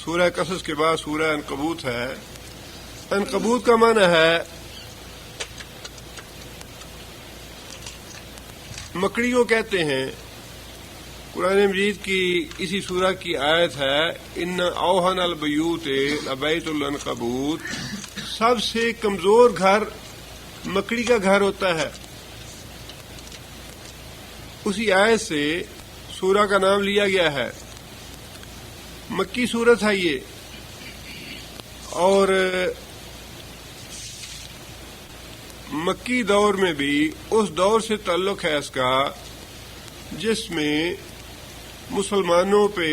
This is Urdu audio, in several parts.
سورہ قصص کے بعد سورہ عنکبوت ہے. عنکبوت کا معنی ہے مکڑی کو کہتے ہیں. قرآن مجید کی اسی سورہ کی آیت ہے ان اوہن البیوت لبیت العنکبوت. سب سے کمزور گھر مکڑی کا گھر ہوتا ہے. اسی آیت سے سورہ کا نام لیا گیا ہے. مکی سورت ہے یہ, اور مکی دور میں بھی اس دور سے تعلق ہے اس کا جس میں مسلمانوں پہ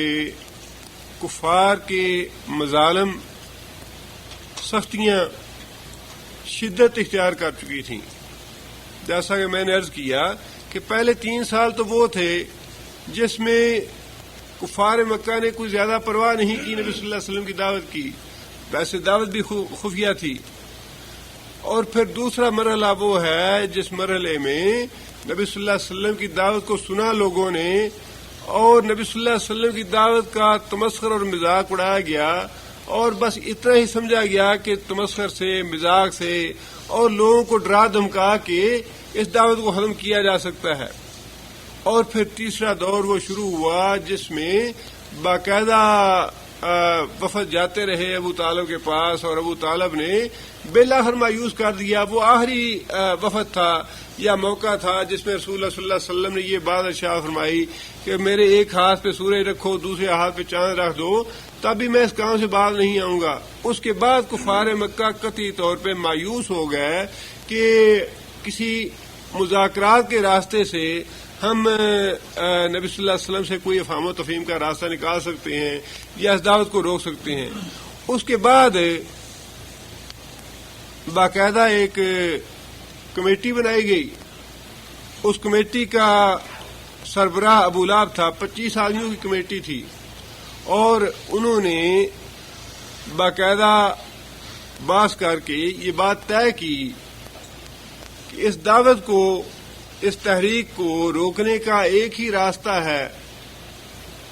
کفار کے مظالم سختیاں شدت اختیار کر چکی تھیں. جیسا کہ میں نے عرض کیا کہ پہلے 3 سال تو وہ تھے جس میں کفار مکہ نے کوئی زیادہ پرواہ نہیں کی نبی صلی اللہ علیہ وسلم کی دعوت کی. ویسے دعوت بھی خفیہ تھی. اور پھر دوسرا مرحلہ وہ ہے جس مرحلے میں نبی صلی اللہ علیہ وسلم کی دعوت کو سنا لوگوں نے, اور نبی صلی اللہ علیہ وسلم کی دعوت کا تمسخر اور مذاق اڑایا گیا, اور بس اتنا ہی سمجھا گیا کہ تمسخر سے, مذاق سے اور لوگوں کو ڈرا دھمکا کے اس دعوت کو ختم کیا جا سکتا ہے. اور پھر تیسرا دور وہ شروع ہوا جس میں باقاعدہ وفد جاتے رہے ابو طالب کے پاس, اور ابو طالب نے بالآخر مایوس کر دیا. وہ آخری وفد تھا یا موقع تھا جس میں رسول اللہ صلی اللہ علیہ وسلم نے یہ بات ارشاد فرمائی کہ میرے ایک ہاتھ پہ سورج رکھو, دوسرے ہاتھ پہ چاند رکھ دو, تب بھی میں اس کام سے باز نہیں آؤں گا. اس کے بعد کفار مکہ قطعی طور پہ مایوس ہو گئے کہ کسی مذاکرات کے راستے سے ہم نبی صلی اللہ علیہ وسلم سے کوئی افہام و تفہیم کا راستہ نکال سکتے ہیں یا اس دعوت کو روک سکتے ہیں. اس کے بعد باقاعدہ ایک کمیٹی بنائی گئی. اس کمیٹی کا سربراہ ابو لہب تھا. 25 آدمیوں کی کمیٹی تھی, اور انہوں نے باقاعدہ بحث کر کے یہ بات طے کی کہ اس دعوت کو, اس تحریک کو روکنے کا ایک ہی راستہ ہے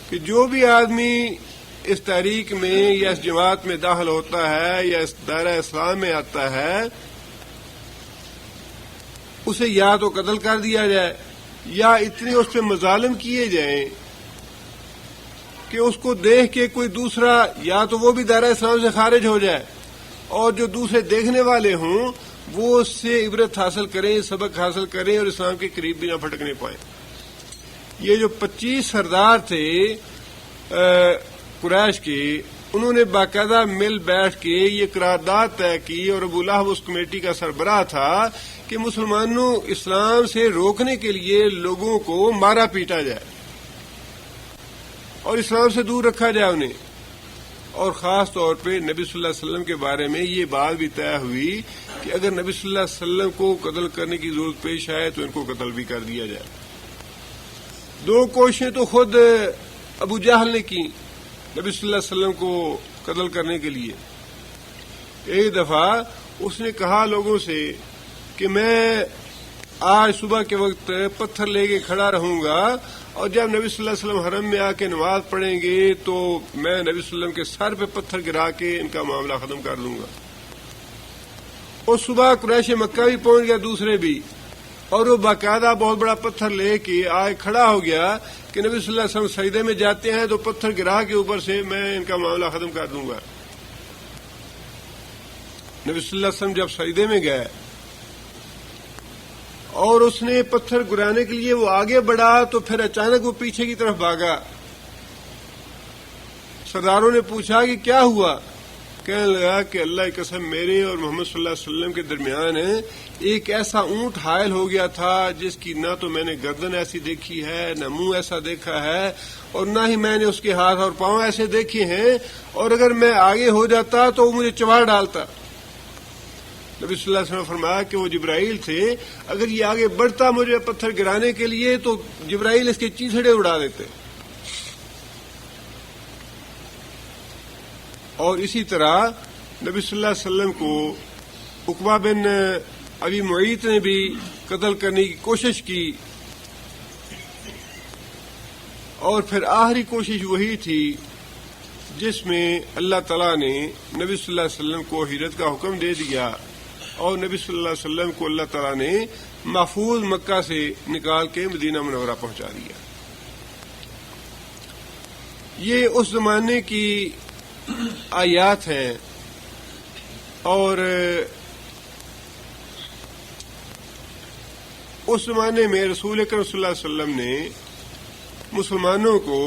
کہ جو بھی آدمی اس تحریک میں یا اس جماعت میں داخل ہوتا ہے یا اس دائرہ اسلام میں آتا ہے, اسے یا تو قتل کر دیا جائے یا اتنے اس پہ مظالم کیے جائیں کہ اس کو دیکھ کے کوئی دوسرا یا تو وہ بھی دائرہ اسلام سے خارج ہو جائے, اور جو دوسرے دیکھنے والے ہوں وہ اس سے عبرت حاصل کریں, سبق حاصل کریں, اور اسلام کے قریب بھی نہ پھٹکنے پائیں. یہ جو 25 سردار تھے قریش کے, انہوں نے باقاعدہ مل بیٹھ کے یہ قرارداد طے کی, اور ابو لہب اس کمیٹی کا سربراہ تھا کہ مسلمانوں اسلام سے روکنے کے لیے لوگوں کو مارا پیٹا جائے اور اسلام سے دور رکھا جائے انہیں. اور خاص طور پہ نبی صلی اللہ علیہ وسلم کے بارے میں یہ بات بھی طے ہوئی کہ اگر نبی صلی اللہ علیہ وسلم کو قتل کرنے کی ضرورت پیش آئے تو ان کو قتل بھی کر دیا جائے. 2 کوششیں تو خود ابو جہل نے کی نبی صلی اللہ علیہ وسلم کو قتل کرنے کے لیے. ایک دفعہ اس نے کہا لوگوں سے کہ میں آج صبح کے وقت پتھر لے کے کھڑا رہوں گا, اور جب نبی صلی اللہ علیہ وسلم حرم میں آ کے نماز پڑھیں گے تو میں نبی صلی اللہ علیہ وسلم کے سر پہ پتھر گرا کے ان کا معاملہ ختم کر دوں گا. اور صبح قریش مکہ بھی پہنچ گیا, دوسرے بھی, اور وہ باقاعدہ بہت بڑا پتھر لے کے آئے کھڑا ہو گیا کہ نبی صلی اللہ علیہ وسلم سجدے میں جاتے ہیں تو پتھر گرا کے اوپر سے میں ان کا معاملہ ختم کر دوں گا. نبی صلی اللہ علیہ وسلم جب سجدے میں گئے اور اس نے پتھر گرانے کے لیے وہ آگے بڑھا تو پھر اچانک وہ پیچھے کی طرف بھاگا. سرداروں نے پوچھا کہ کیا ہوا؟ کہنے لگا کہ اللہ کی قسم میرے اور محمد صلی اللہ علیہ وسلم کے درمیان ایک ایسا اونٹ حائل ہو گیا تھا جس کی نہ تو میں نے گردن ایسی دیکھی ہے, نہ منہ ایسا دیکھا ہے, اور نہ ہی میں نے اس کے ہاتھ اور پاؤں ایسے دیکھے ہیں, اور اگر میں آگے ہو جاتا تو وہ مجھے چبا ڈالتا. نبی صلی اللہ علیہ وسلم نے فرمایا کہ وہ جبرائیل تھے, اگر یہ آگے بڑھتا مجھے پتھر گرانے کے لیے تو جبرائیل اس کے چیتھڑے اڑا دیتے. اور اسی طرح نبی صلی اللہ علیہ وسلم کو عقبہ بن ابی معیط نے بھی قتل کرنے کی کوشش کی, اور پھر آخری کوشش وہی تھی جس میں اللہ تعالیٰ نے نبی صلی اللہ علیہ وسلم کو ہجرت کا حکم دے دیا اور نبی صلی اللہ علیہ وسلم کو اللہ تعالیٰ نے محفوظ مکہ سے نکال کے مدینہ منورہ پہنچا دیا. یہ اس زمانے کی آیات ہیں اور اس زمانے میں رسول اکرم صلی اللہ علیہ وسلم نے مسلمانوں کو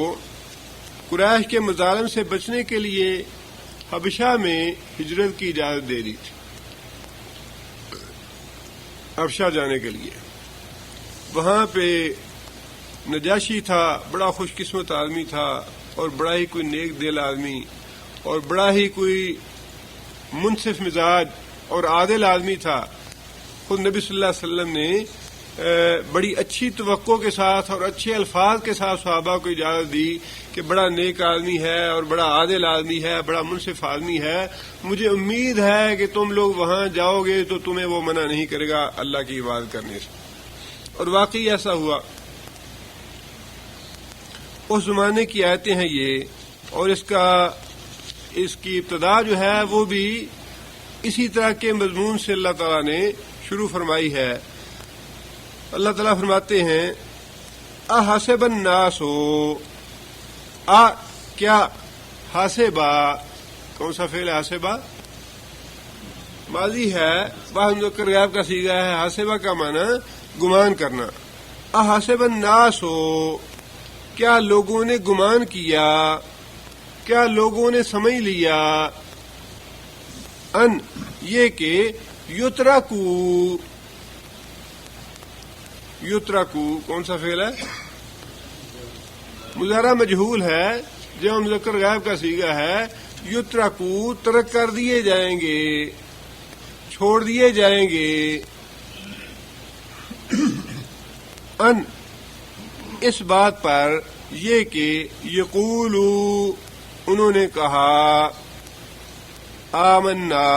قریش کے مظالم سے بچنے کے لیے حبشہ میں ہجرت کی اجازت دے دی تھی، حبشہ جانے کے لیے. وہاں پہ نجاشی تھا، بڑا خوش قسمت آدمی تھا اور بڑا ہی کوئی نیک دل آدمی اور بڑا ہی کوئی منصف مزاج اور عادل آدمی تھا. خود نبی صلی اللہ علیہ وسلم نے بڑی اچھی توقع کے ساتھ اور اچھے الفاظ کے ساتھ صحابہ کو اجازت دی کہ بڑا نیک آدمی ہے اور بڑا عادل آدمی ہے، بڑا منصف آدمی ہے، مجھے امید ہے کہ تم لوگ وہاں جاؤ گے تو تمہیں وہ منع نہیں کرے گا اللہ کی عبادت کرنے سے. اور واقعی ایسا ہوا. اس زمانے کی آیتیں ہیں یہ، اور اس کی ابتدا جو ہے وہ بھی اسی طرح کے مضمون سے اللہ تعالیٰ نے شروع فرمائی ہے. اللہ تعالیٰ فرماتے ہیں احسب الناس کیا حاسبہ، کون سا فعل ہے حاسبہ؟ ماضی ہے، واحد مذکر غائب کا صیغہ ہے. حاسبہ کا معنی گمان کرنا. احسب الناس، کیا لوگوں نے گمان کیا، کیا لوگوں نے سمجھ لیا، ان یہ کہ یترکو کون سا فعل ہے؟ مضارع مجہول ہے، جو مذکر غائب کا صیغہ ہے. یترکو ترک کر دیے جائیں گے، چھوڑ دیے جائیں گے. ان اس بات پر یہ کہ یقولو انہوں نے کہا آمنا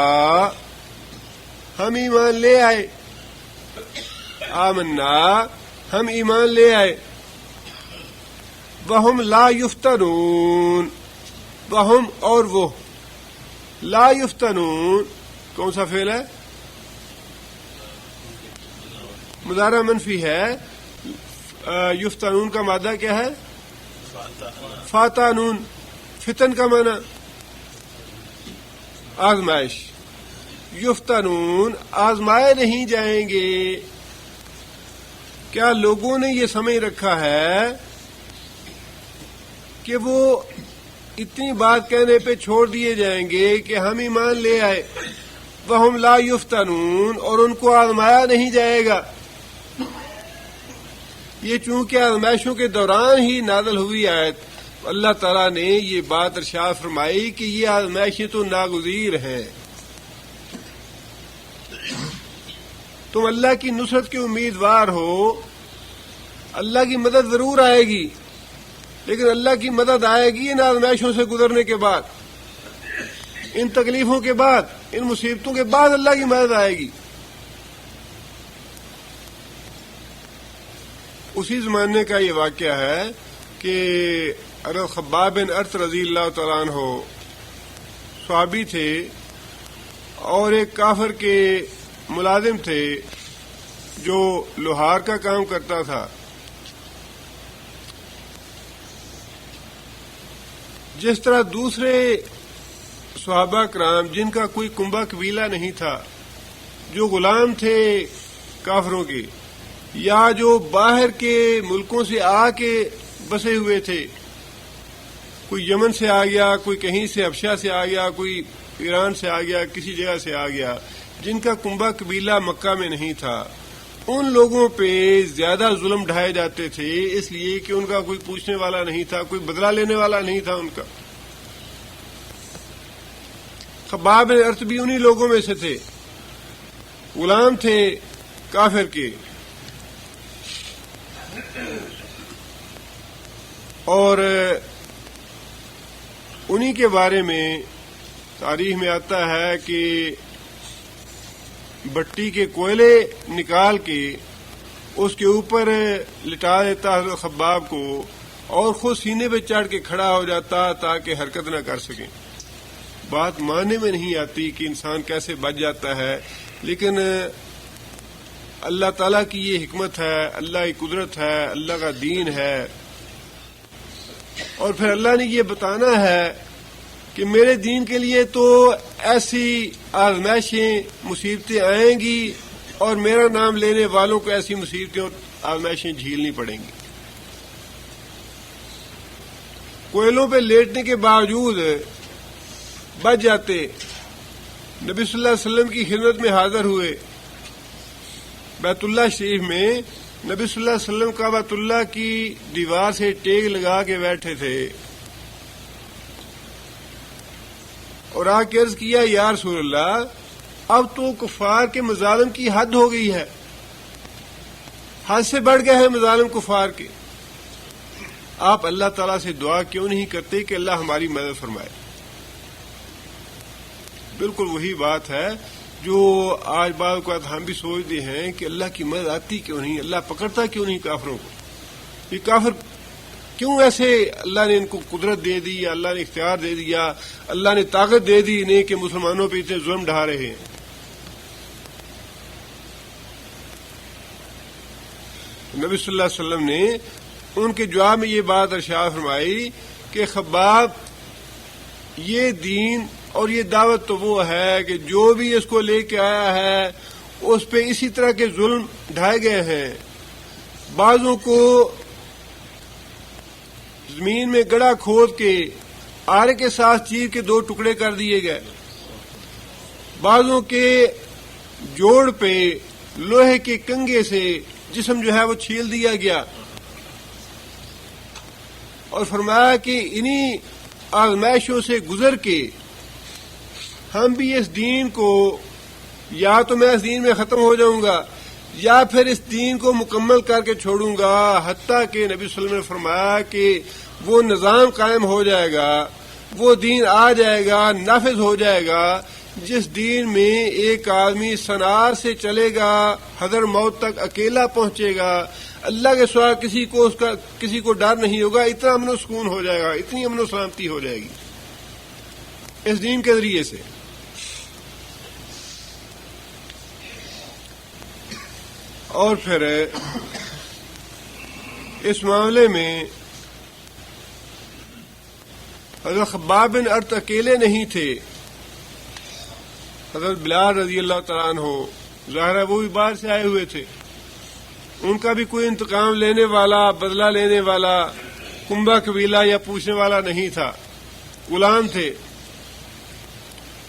ہم ایمان لے آئے، آمنا ہم ایمان لے آئے. وہم لا یفتنون، وہم اور وہ، لا یفتنون کون سا فعل ہے؟ مضارع منفی ہے. یفتنون کا مادہ کیا ہے؟ فاتانون. فتن کا معنی آزمائش. یفتنون آزمائے نہیں جائیں گے. کیا لوگوں نے یہ سمجھ رکھا ہے کہ وہ اتنی بات کہنے پہ چھوڑ دیے جائیں گے کہ ہم ایمان لے آئے، وہم لا یفتنون، اور ان کو آزمایا نہیں جائے گا. یہ چونکہ آزمائشوں کے دوران ہی نازل ہوئی آیت، اللہ تعالیٰ نے یہ بات ارشاد فرمائی کہ یہ آزمائشیں تو ناگزیر ہیں. تم اللہ کی نصرت کے امیدوار ہو، اللہ کی مدد ضرور آئے گی، لیکن اللہ کی مدد آئے گی ان آزمائشوں سے گزرنے کے بعد، ان تکلیفوں کے بعد، ان مصیبتوں کے بعد اللہ کی مدد آئے گی. اسی زمانے کا یہ واقعہ ہے کہ خباب بن ارت رضی اللہ تعالیٰ عنہ صحابی تھے اور ایک کافر کے ملازم تھے جو لوہار کا کام کرتا تھا. جس طرح دوسرے صحابہ کرام جن کا کوئی کنبہ قبیلہ نہیں تھا، جو غلام تھے کافروں کے، یا جو باہر کے ملکوں سے آ کے بسے ہوئے تھے، کوئی یمن سے آ گیا، کوئی کہیں سے حبشہ سے آ گیا، کوئی ایران سے آ گیا، کسی جگہ سے آ گیا، جن کا کنبہ قبیلہ مکہ میں نہیں تھا، ان لوگوں پہ زیادہ ظلم ڈھائے جاتے تھے، اس لیے کہ ان کا کوئی پوچھنے والا نہیں تھا، کوئی بدلہ لینے والا نہیں تھا ان کا. خباب بن ارت بھی انہی لوگوں میں سے تھے، غلام تھے کافر کے. اور انہی کے بارے میں تاریخ میں آتا ہے کہ بٹی کے کوئلے نکال کے اس کے اوپر لٹا دیتا حضرت خباب کو اور خود سینے پہ چڑھ کے کھڑا ہو جاتا تاکہ حرکت نہ کر سکیں. بات ماننے میں نہیں آتی کہ انسان کیسے بچ جاتا ہے، لیکن اللہ تعالیٰ کی یہ حکمت ہے، اللہ کی قدرت ہے، اللہ کا دین ہے. اور پھر اللہ نے یہ بتانا ہے کہ میرے دین کے لیے تو ایسی آزمائشیں مصیبتیں آئیں گی اور میرا نام لینے والوں کو ایسی مصیبتیں اور آزمائشیں جھیلنی پڑیں گی. کوئلوں پہ لیٹنے کے باوجود بچ جاتے، نبی صلی اللہ علیہ وسلم کی خدمت میں حاضر ہوئے. بیت اللہ شریف میں نبی صلی اللہ علیہ وسلم کعبۃ اللہ کی دیوار سے ٹیک لگا کے بیٹھے تھے اور آ کے عرض کیا یا رسول اللہ اب تو کفار کے مظالم کی حد ہو گئی ہے، حد سے بڑھ گئے ہیں مظالم کفار کے، آپ اللہ تعالیٰ سے دعا کیوں نہیں کرتے کہ اللہ ہماری مدد فرمائے. بالکل وہی بات ہے جو آج بعض اوقات ہم بھی سوچتے ہیں کہ اللہ کی مدد آتی کیوں نہیں، اللہ پکڑتا کیوں نہیں کافروں کو. یہ کافر کیوں ایسے اللہ نے ان کو قدرت دے دی، یا اللہ نے اختیار دے دیا، اللہ نے طاقت دے دی انہیں کہ مسلمانوں پہ اتنے ظلم ڈھا رہے ہیں. نبی صلی اللہ علیہ وسلم نے ان کے جواب میں یہ بات ارشاد فرمائی کہ خباب یہ دین اور یہ دعوت تو وہ ہے کہ جو بھی اس کو لے کے آیا ہے اس پہ اسی طرح کے ظلم ڈھائے گئے ہیں. بعضوں کو زمین میں گڑھا کھود کے آرے کے ساتھ چیر کے 2 ٹکڑے کر دیے گئے، بعضوں کے جوڑ پہ لوہے کے کنگے سے جسم جو ہے وہ چھیل دیا گیا. اور فرمایا کہ انہی آزمائشوں سے گزر کے ہم بھی اس دین کو، یا تو میں اس دین میں ختم ہو جاؤں گا یا پھر اس دین کو مکمل کر کے چھوڑوں گا، حتیٰ کہ نبی صلی اللہ علیہ وسلم نے فرمایا کہ وہ نظام قائم ہو جائے گا، وہ دین آ جائے گا، نافذ ہو جائے گا جس دین میں ایک آدمی سنار سے چلے گا، حضر موت تک اکیلا پہنچے گا، اللہ کے سوا کسی کو ڈر نہیں ہوگا، اتنا امن و سکون ہو جائے گا، اتنی امن و سلامتی ہو جائے گی اس دین کے ذریعے سے. اور پھر اس معاملے میں حضرت خباب بن ارت اکیلے نہیں تھے، حضرت بلال رضی اللہ تعالیٰ عنہ ظاہر ہے وہ بھی باہر سے آئے ہوئے تھے، ان کا بھی کوئی انتقام لینے والا، بدلہ لینے والا کنبہ قبیلہ یا پوچھنے والا نہیں تھا، غلام تھے.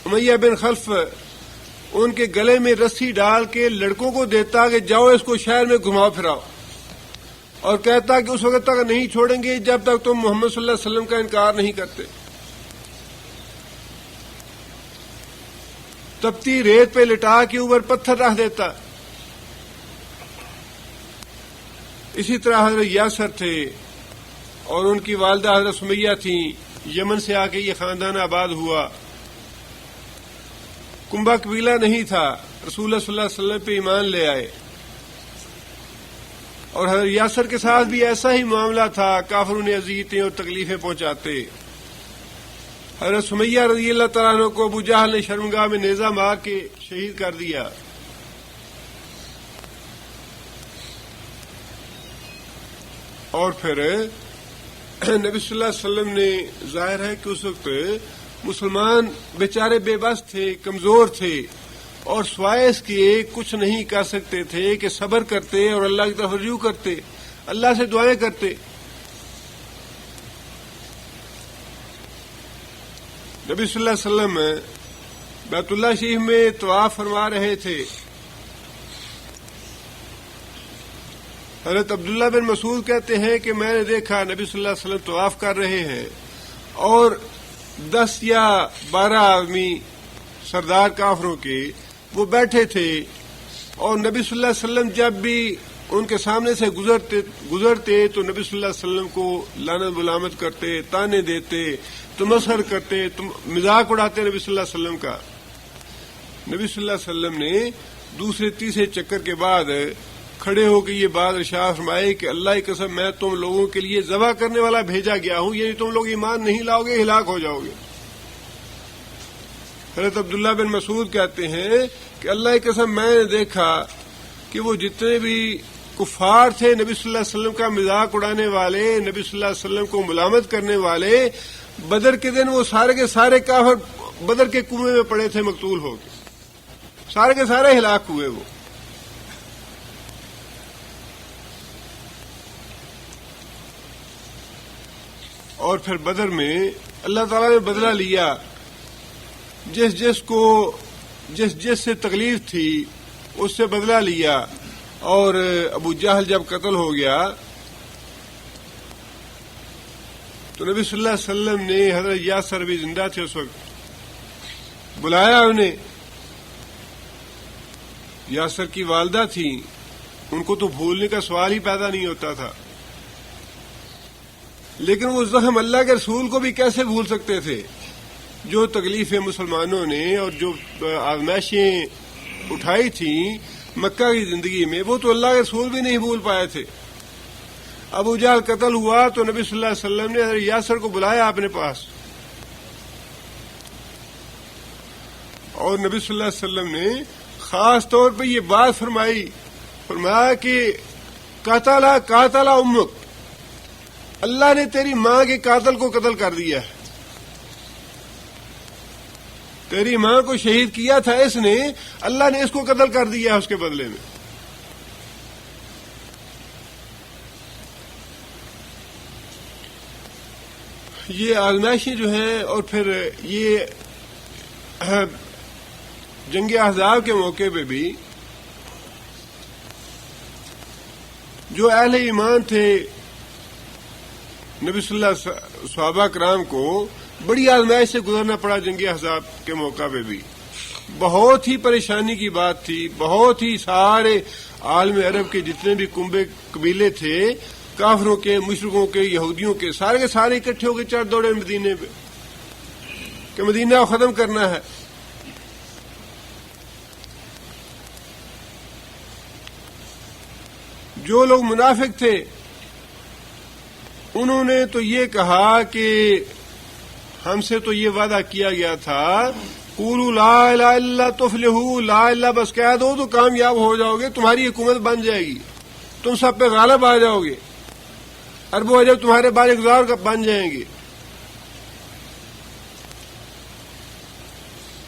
امیہ بن خلف ان کے گلے میں رسی ڈال کے لڑکوں کو دیتا کہ جاؤ اس کو شہر میں گھماؤ پھراؤ، اور کہتا کہ اس وقت تک نہیں چھوڑیں گے جب تک تم محمد صلی اللہ علیہ وسلم کا انکار نہیں کرتے. تپتی ریت پہ لٹا کے اوپر پتھر رکھ دیتا. اسی طرح حضرت یاسر تھے اور ان کی والدہ حضرت سمیہ تھیں، یمن سے آ کے یہ خاندان آباد ہوا. کنبہ قبیلہ نہیں تھا، رسول اللہ صلی اللہ علیہ وسلم پہ ایمان لے آئے. اور حضرت یاسر کے ساتھ بھی ایسا ہی معاملہ تھا، کافر انہیں اذیتیں اور تکلیفیں پہنچاتے. حضرت سمیہ رضی اللہ تعالیٰ عنہ کو ابو جہل نے شرمگاہ میں نیزہ مار کے شہید کر دیا. اور پھر نبی صلی اللہ علیہ وسلم نے، ظاہر ہے کہ اس وقت مسلمان بیچارے بے بس تھے، کمزور تھے، اور سوائے اس کے کچھ نہیں کر سکتے تھے کہ صبر کرتے اور اللہ کی طرف رجوع کرتے، اللہ سے دعائیں کرتے. نبی صلی اللہ علیہ وسلم بیت اللہ شریف میں طواف فرما رہے تھے. حضرت عبداللہ بن مسعود کہتے ہیں کہ میں نے دیکھا نبی صلی اللہ علیہ وسلم طواف کر رہے ہیں اور 10 یا 12 آدمی سردار کافروں کے وہ بیٹھے تھے، اور نبی صلی اللہ علیہ وسلم جب بھی ان کے سامنے سے گزرتے تو نبی صلی اللہ علیہ وسلم کو لعنت ملامت کرتے، تانے دیتے، تمسخر کرتے، مذاق اڑاتے نبی صلی اللہ علیہ وسلم کا. نبی صلی اللہ علیہ وسلم نے دوسرے تیسرے چکر کے بعد کھڑے ہو کے یہ بات ارشاد فرمائے کہ اللہ کی قسم میں تم لوگوں کے لیے ذبح کرنے والا بھیجا گیا ہوں، یعنی تم لوگ ایمان نہیں لاؤ گے، ہلاک ہو جاؤ گے۔ حضرت عبداللہ بن مسعود کہتے ہیں کہ اللہ کی قسم میں نے دیکھا کہ وہ جتنے بھی کفار تھے، نبی صلی اللہ علیہ وسلم کا مذاق اڑانے والے، نبی صلی اللہ علیہ وسلم کو ملامت کرنے والے، بدر کے دن وہ سارے کے سارے کافر بدر کے کنویں میں پڑے تھے مقتول ہو کے، سارے کے سارے ہلاک ہوئے وہ۔ اور پھر بدر میں اللہ تعالیٰ نے بدلہ لیا، جس سے تکلیف تھی اس سے بدلہ لیا۔ اور ابو جہل جب قتل ہو گیا تو نبی صلی اللہ علیہ وسلم نے حضرت یاسر بھی زندہ تھے اس وقت، بلایا انہیں۔ یاسر کی والدہ تھی، ان کو تو بھولنے کا سوال ہی پیدا نہیں ہوتا تھا، لیکن وہ زخم اللہ کے رسول کو بھی کیسے بھول سکتے تھے؟ جو تکلیفیں مسلمانوں نے اور جو آزمائشیں اٹھائی تھیں مکہ کی زندگی میں، وہ تو اللہ کے رسول بھی نہیں بھول پائے تھے۔ ابو جہل قتل ہوا تو نبی صلی اللہ علیہ وسلم نے حضرت یاسر کو بلایا اپنے پاس، اور نبی صلی اللہ علیہ وسلم نے خاص طور پہ یہ بات فرمایا کہ قاتل امک، اللہ نے تیری ماں کے قاتل کو قتل کر دیا ہے، تیری ماں کو شہید کیا تھا اس نے، اللہ نے اس کو قتل کر دیا اس کے بدلے میں۔ یہ آزمائشیں جو ہیں، اور پھر یہ جنگ احزاب کے موقع پہ بھی جو اہل ایمان تھے، نبی صلی اللہ علیہ صحابہ کرام کو بڑی آزمائش سے گزرنا پڑا۔ جنگ احزاب کے موقع پہ بھی بہت ہی پریشانی کی بات تھی، بہت ہی سارے عالم عرب کے جتنے بھی کنبے قبیلے تھے، کافروں کے، مشرکوں کے، یہودیوں کے سارے اکٹھے ہو کے چڑھ دوڑے مدینے پہ کہ مدینہ کو ختم کرنا ہے۔ جو لوگ منافق تھے انہوں نے تو یہ کہا کہ ہم سے تو یہ وعدہ کیا گیا تھا، قولوا لا الہ الا اللہ تفلحوا، لا الہ بس کہہ دو تو کامیاب ہو جاؤ گے، تمہاری حکومت بن جائے گی، تم سب پہ غالب آ جاؤ گے، ارب و عجب تمہارے بارے گزار بن جائیں گے۔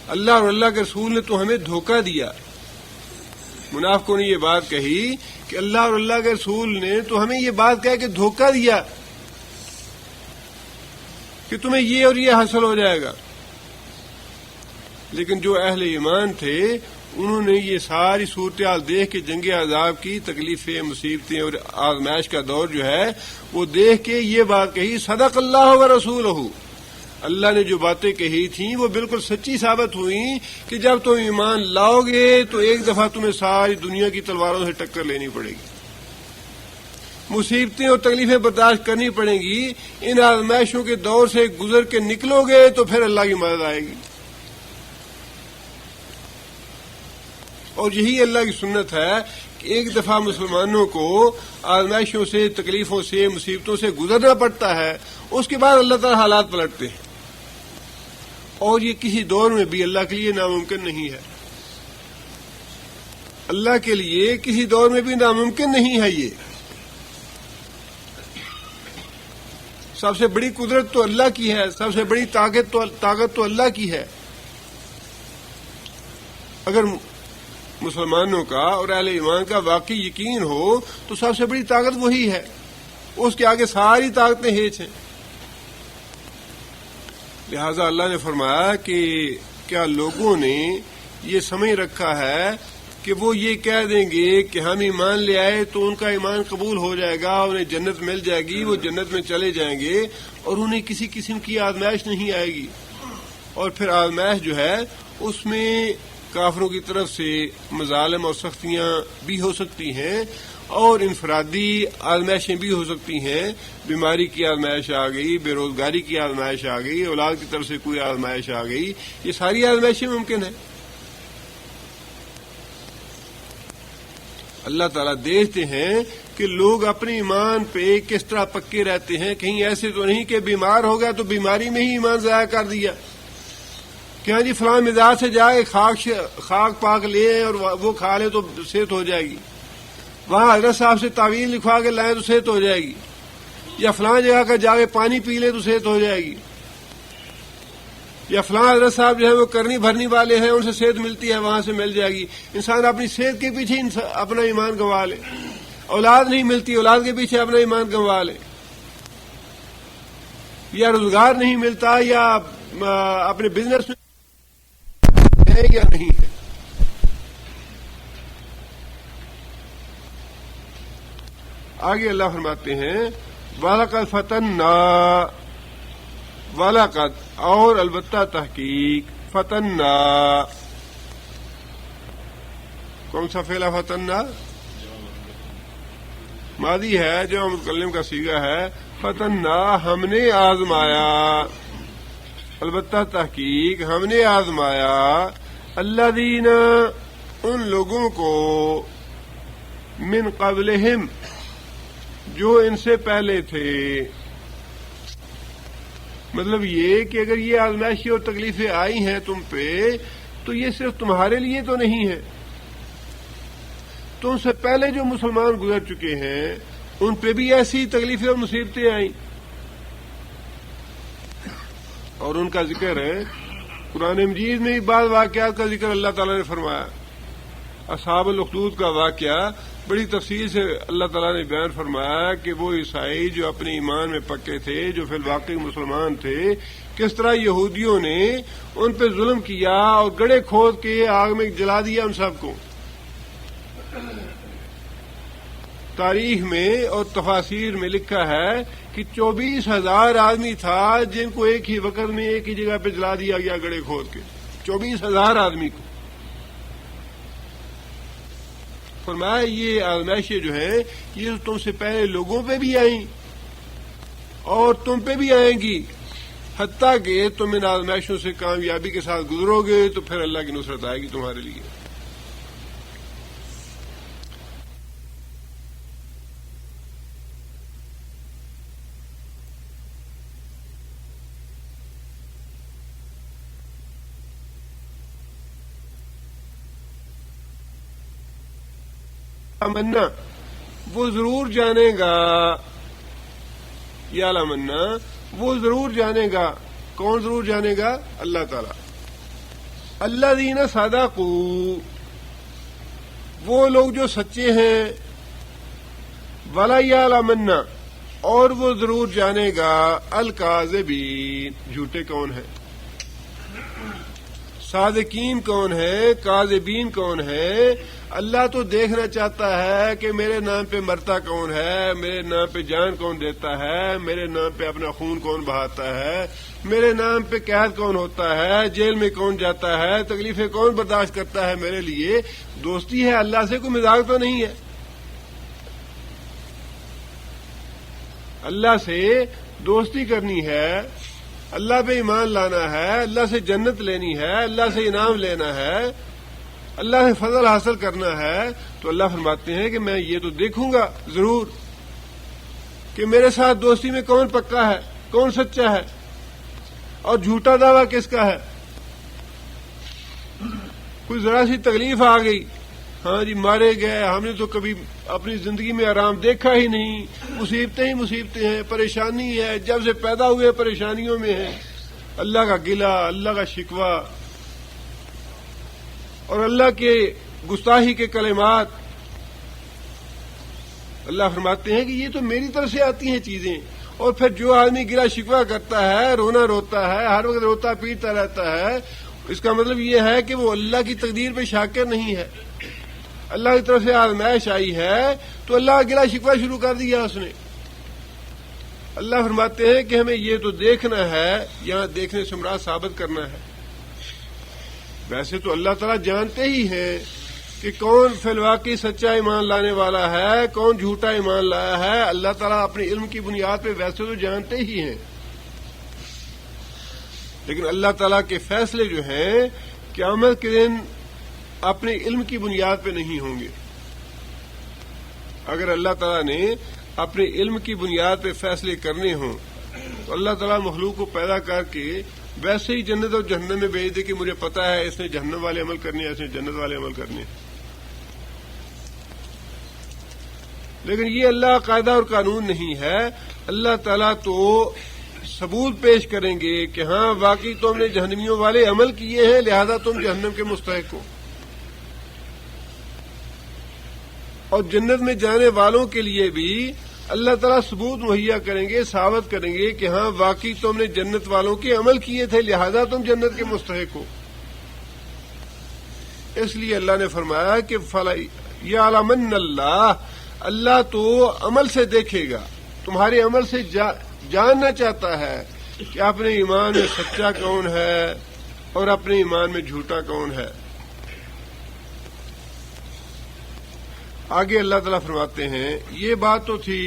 اللہ اور اللہ کے رسول نے تو ہمیں دھوکہ دیا۔ منافقوں نے یہ بات کہی کہ اللہ اور اللہ کے رسول نے تو ہمیں یہ بات کہہ کے دھوکہ دیا کہ تمہیں یہ اور یہ حاصل ہو جائے گا، لیکن جو اہل ایمان تھے انہوں نے یہ ساری صورتحال دیکھ کے جنگ احزاب کی تکلیفیں، مصیبتیں اور آزمائش کا دور جو ہے وہ دیکھ کے یہ بات کہی، صدق اللہ و رسولہ، اللہ نے جو باتیں کہی تھیں وہ بالکل سچی ثابت ہوئیں کہ جب تم ایمان لاؤ گے تو ایک دفعہ تمہیں ساری دنیا کی تلواروں سے ٹکر لینی پڑے گی، مصیبتیں اور تکلیفیں برداشت کرنی پڑیں گی، ان آزمائشوں کے دور سے گزر کے نکلو گے تو پھر اللہ کی مدد آئے گی۔ اور یہی اللہ کی سنت ہے کہ ایک دفعہ مسلمانوں کو آزمائشوں سے، تکلیفوں سے، مصیبتوں سے گزرنا پڑتا ہے، اس کے بعد اللہ تعالی حالات پلٹتے ہیں، اور یہ کسی دور میں بھی اللہ کے لیے ناممکن نہیں ہے، اللہ کے لیے کسی دور میں بھی ناممکن نہیں ہے۔ یہ سب سے بڑی قدرت تو اللہ کی ہے، سب سے بڑی طاقت تو اللہ کی ہے۔ اگر مسلمانوں کا اور اہل ایمان کا واقعی یقین ہو تو سب سے بڑی طاقت وہی ہے، اس کے آگے ساری طاقتیں ہیچ ہیں۔ لہذا اللہ نے فرمایا کہ کیا لوگوں نے یہ سمجھ رکھا ہے کہ وہ یہ کہہ دیں گے کہ ہم ایمان لے آئے تو ان کا ایمان قبول ہو جائے گا، انہیں جنت مل جائے گی، وہ جنت میں چلے جائیں گے، اور انہیں کسی قسم کی آزمائش نہیں آئے گی۔ اور پھر آزمائش جو ہے اس میں کافروں کی طرف سے مظالم اور سختیاں بھی ہو سکتی ہیں، اور انفرادی آزمائشیں بھی ہو سکتی ہیں، بیماری کی آزمائش آ گئی، بے روزگاری کی آزمائش آ گئی، اولاد کی طرف سے کوئی آزمائش آ گئی، یہ ساری آزمائشیں ممکن ہیں۔ اللہ تعالیٰ دیکھتے ہیں کہ لوگ اپنے ایمان پہ کس طرح پکے رہتے ہیں. کہیں ایسے تو نہیں کہ بیمار ہو گیا تو بیماری میں ہی ایمان ضائع کر دیا کہ ہاں جی فلاں مزاج سے جا کے خاک پاک لے اور وہ کھا لے تو صحت ہو جائے گی, وہاں حضرت صاحب سے تعویذ لکھوا کے لائیں تو صحت ہو جائے گی, یا فلاں جگہ کا جا کے پانی پی لے تو صحت ہو جائے گی, یا فلاں حضرت صاحب جو ہے وہ کرنی بھرنی والے ہیں ان سے صحت ملتی ہے وہاں سے مل جائے گی. انسان اپنی صحت کے پیچھے اپنا ایمان گنوا لے, اولاد نہیں ملتی اولاد کے پیچھے اپنا ایمان گنوا لے, یا روزگار نہیں ملتا یا اپنے بزنس میں ہے یا نہیں ہے. آگے اللہ فرماتے ہیں وَلَقَدْ فَتَنَّا, وَلَقَدْ اور البتہ تحقیق, فتنا کون سا فعل فتنا ماضی ہے جو متکلم کا صیغہ ہے. فتنا ہم نے آزمایا, البتہ تحقیق ہم نے آزمایا, الذین ان لوگوں کو, من قبلہم جو ان سے پہلے تھے. مطلب یہ کہ اگر یہ آزمائشیں اور تکلیفیں آئی ہیں تم پہ تو یہ صرف تمہارے لیے تو نہیں ہے, تم سے پہلے جو مسلمان گزر چکے ہیں ان پہ بھی ایسی تکلیفیں اور مصیبتیں آئیں, اور ان کا ذکر ہے قرآن مجید میں بھی بعض واقعات کا ذکر اللہ تعالیٰ نے فرمایا. اصحاب الاخدود کا واقعہ بڑی تفصیل سے اللہ تعالیٰ نے بیان فرمایا کہ وہ عیسائی جو اپنے ایمان میں پکے تھے, جو فی الواقع مسلمان تھے, کس طرح یہودیوں نے ان پہ ظلم کیا اور گڑھے کھود کے آگ میں جلا دیا ان سب کو. تاریخ میں اور تفاسیر میں لکھا ہے کہ 24,000 آدمی تھا جن کو ایک ہی وقت میں ایک ہی جگہ پہ جلا دیا گیا گڑھے کھود کے, 24,000 آدمی کو. فرمایا یہ آزمائشیں جو ہیں یہ تم سے پہلے لوگوں پہ بھی آئیں اور تم پہ بھی آئیں گی, حتیٰ کہ تم ان آزمائشوں سے کامیابی کے ساتھ گزرو گے تو پھر اللہ کی نصرت آئے گی تمہارے لیے. منا وہ ضرور جانے گا, یا لمنا وہ ضرور جانے گا. کون ضرور جانے گا؟ اللہ تعالی. الذین صدقوا وہ لوگ جو سچے ہیں, ولا یعلمن اور وہ ضرور جانے گا الکاذبین جھوٹے کون ہیں, صادقین کون ہے, کاذبین کون ہے. اللہ تو دیکھنا چاہتا ہے کہ میرے نام پہ مرتا کون ہے, میرے نام پہ جان کون دیتا ہے, میرے نام پہ اپنا خون کون بہاتا ہے, میرے نام پہ قید کون ہوتا ہے, جیل میں کون جاتا ہے, تکلیفیں کون برداشت کرتا ہے میرے لیے. دوستی ہے اللہ سے, کوئی مذاق تو نہیں ہے. اللہ سے دوستی کرنی ہے, اللہ پہ ایمان لانا ہے, اللہ سے جنت لینی ہے, اللہ سے انعام لینا ہے, اللہ سے فضل حاصل کرنا ہے. تو اللہ فرماتے ہیں کہ میں یہ تو دیکھوں گا ضرور کہ میرے ساتھ دوستی میں کون پکا ہے, کون سچا ہے, اور جھوٹا دعویٰ کس کا ہے. کوئی ذرا سی تکلیف آ گئی, ہاں جی مارے گئے, ہم نے تو کبھی اپنی زندگی میں آرام دیکھا ہی نہیں, مصیبتیں ہی مصیبتیں ہیں, پریشانی ہے, جب سے پیدا ہوئے پریشانیوں میں ہیں. اللہ کا گلہ, اللہ کا شکوہ اور اللہ کے گستاخی کے کلمات. اللہ فرماتے ہیں کہ یہ تو میری طرف سے آتی ہیں چیزیں. اور پھر جو آدمی گلا شکوہ کرتا ہے, رونا روتا ہے, ہر وقت روتا پیٹتا رہتا ہے, اس کا مطلب یہ ہے کہ وہ اللہ کی تقدیر پہ شاکر نہیں ہے. اللہ کی طرف سے آزمائش آئی ہے تو اللہ کا گلا شکوہ شروع کر دیا اس نے. اللہ فرماتے ہیں کہ ہمیں یہ تو دیکھنا ہے, یہاں دیکھنے سے مراد ثابت کرنا ہے. ویسے تو اللہ تعالیٰ جانتے ہی ہیں کہ کون فی الواقع سچا ایمان لانے والا ہے, کون جھوٹا ایمان لایا ہے. اللہ تعالیٰ اپنے علم کی بنیاد پہ ویسے تو جانتے ہی ہیں, لیکن اللہ تعالیٰ کے فیصلے جو ہیں قیامت کے دن اپنے علم کی بنیاد پہ نہیں ہوں گے. اگر اللہ تعالیٰ نے اپنے علم کی بنیاد پہ فیصلے کرنے ہوں تو اللہ تعالیٰ مخلوق کو پیدا کر کے ویسے ہی جنت اور جہنم میں بھیج دے کہ مجھے پتا ہے اس نے جہنم والے عمل کرنے ہیں، اس نے جنت والے عمل کرنے ہیں۔ لیکن یہ اللہ کا قاعدہ اور قانون نہیں ہے۔ اللہ تعالیٰ تو ثبوت پیش کریں گے کہ ہاں واقعی تم نے جہنمیوں والے عمل کیے ہیں، لہذا تم جہنم کے مستحق ہو، اور جنت میں جانے والوں کے لیے بھی اللہ تعالیٰ ثبوت مہیا کریں گے، ثابت کریں گے کہ ہاں واقعی تم نے جنت والوں کے عمل کیے تھے، لہذا تم جنت کے مستحق ہو۔ اس لیے اللہ نے فرمایا کہ یعلمن اللہ، اللہ تو عمل سے دیکھے گا، تمہارے عمل سے جاننا چاہتا ہے کہ اپنے ایمان میں سچا کون ہے اور اپنے ایمان میں جھوٹا کون ہے۔ آگے اللہ تعالیٰ فرماتے ہیں یہ بات تو تھی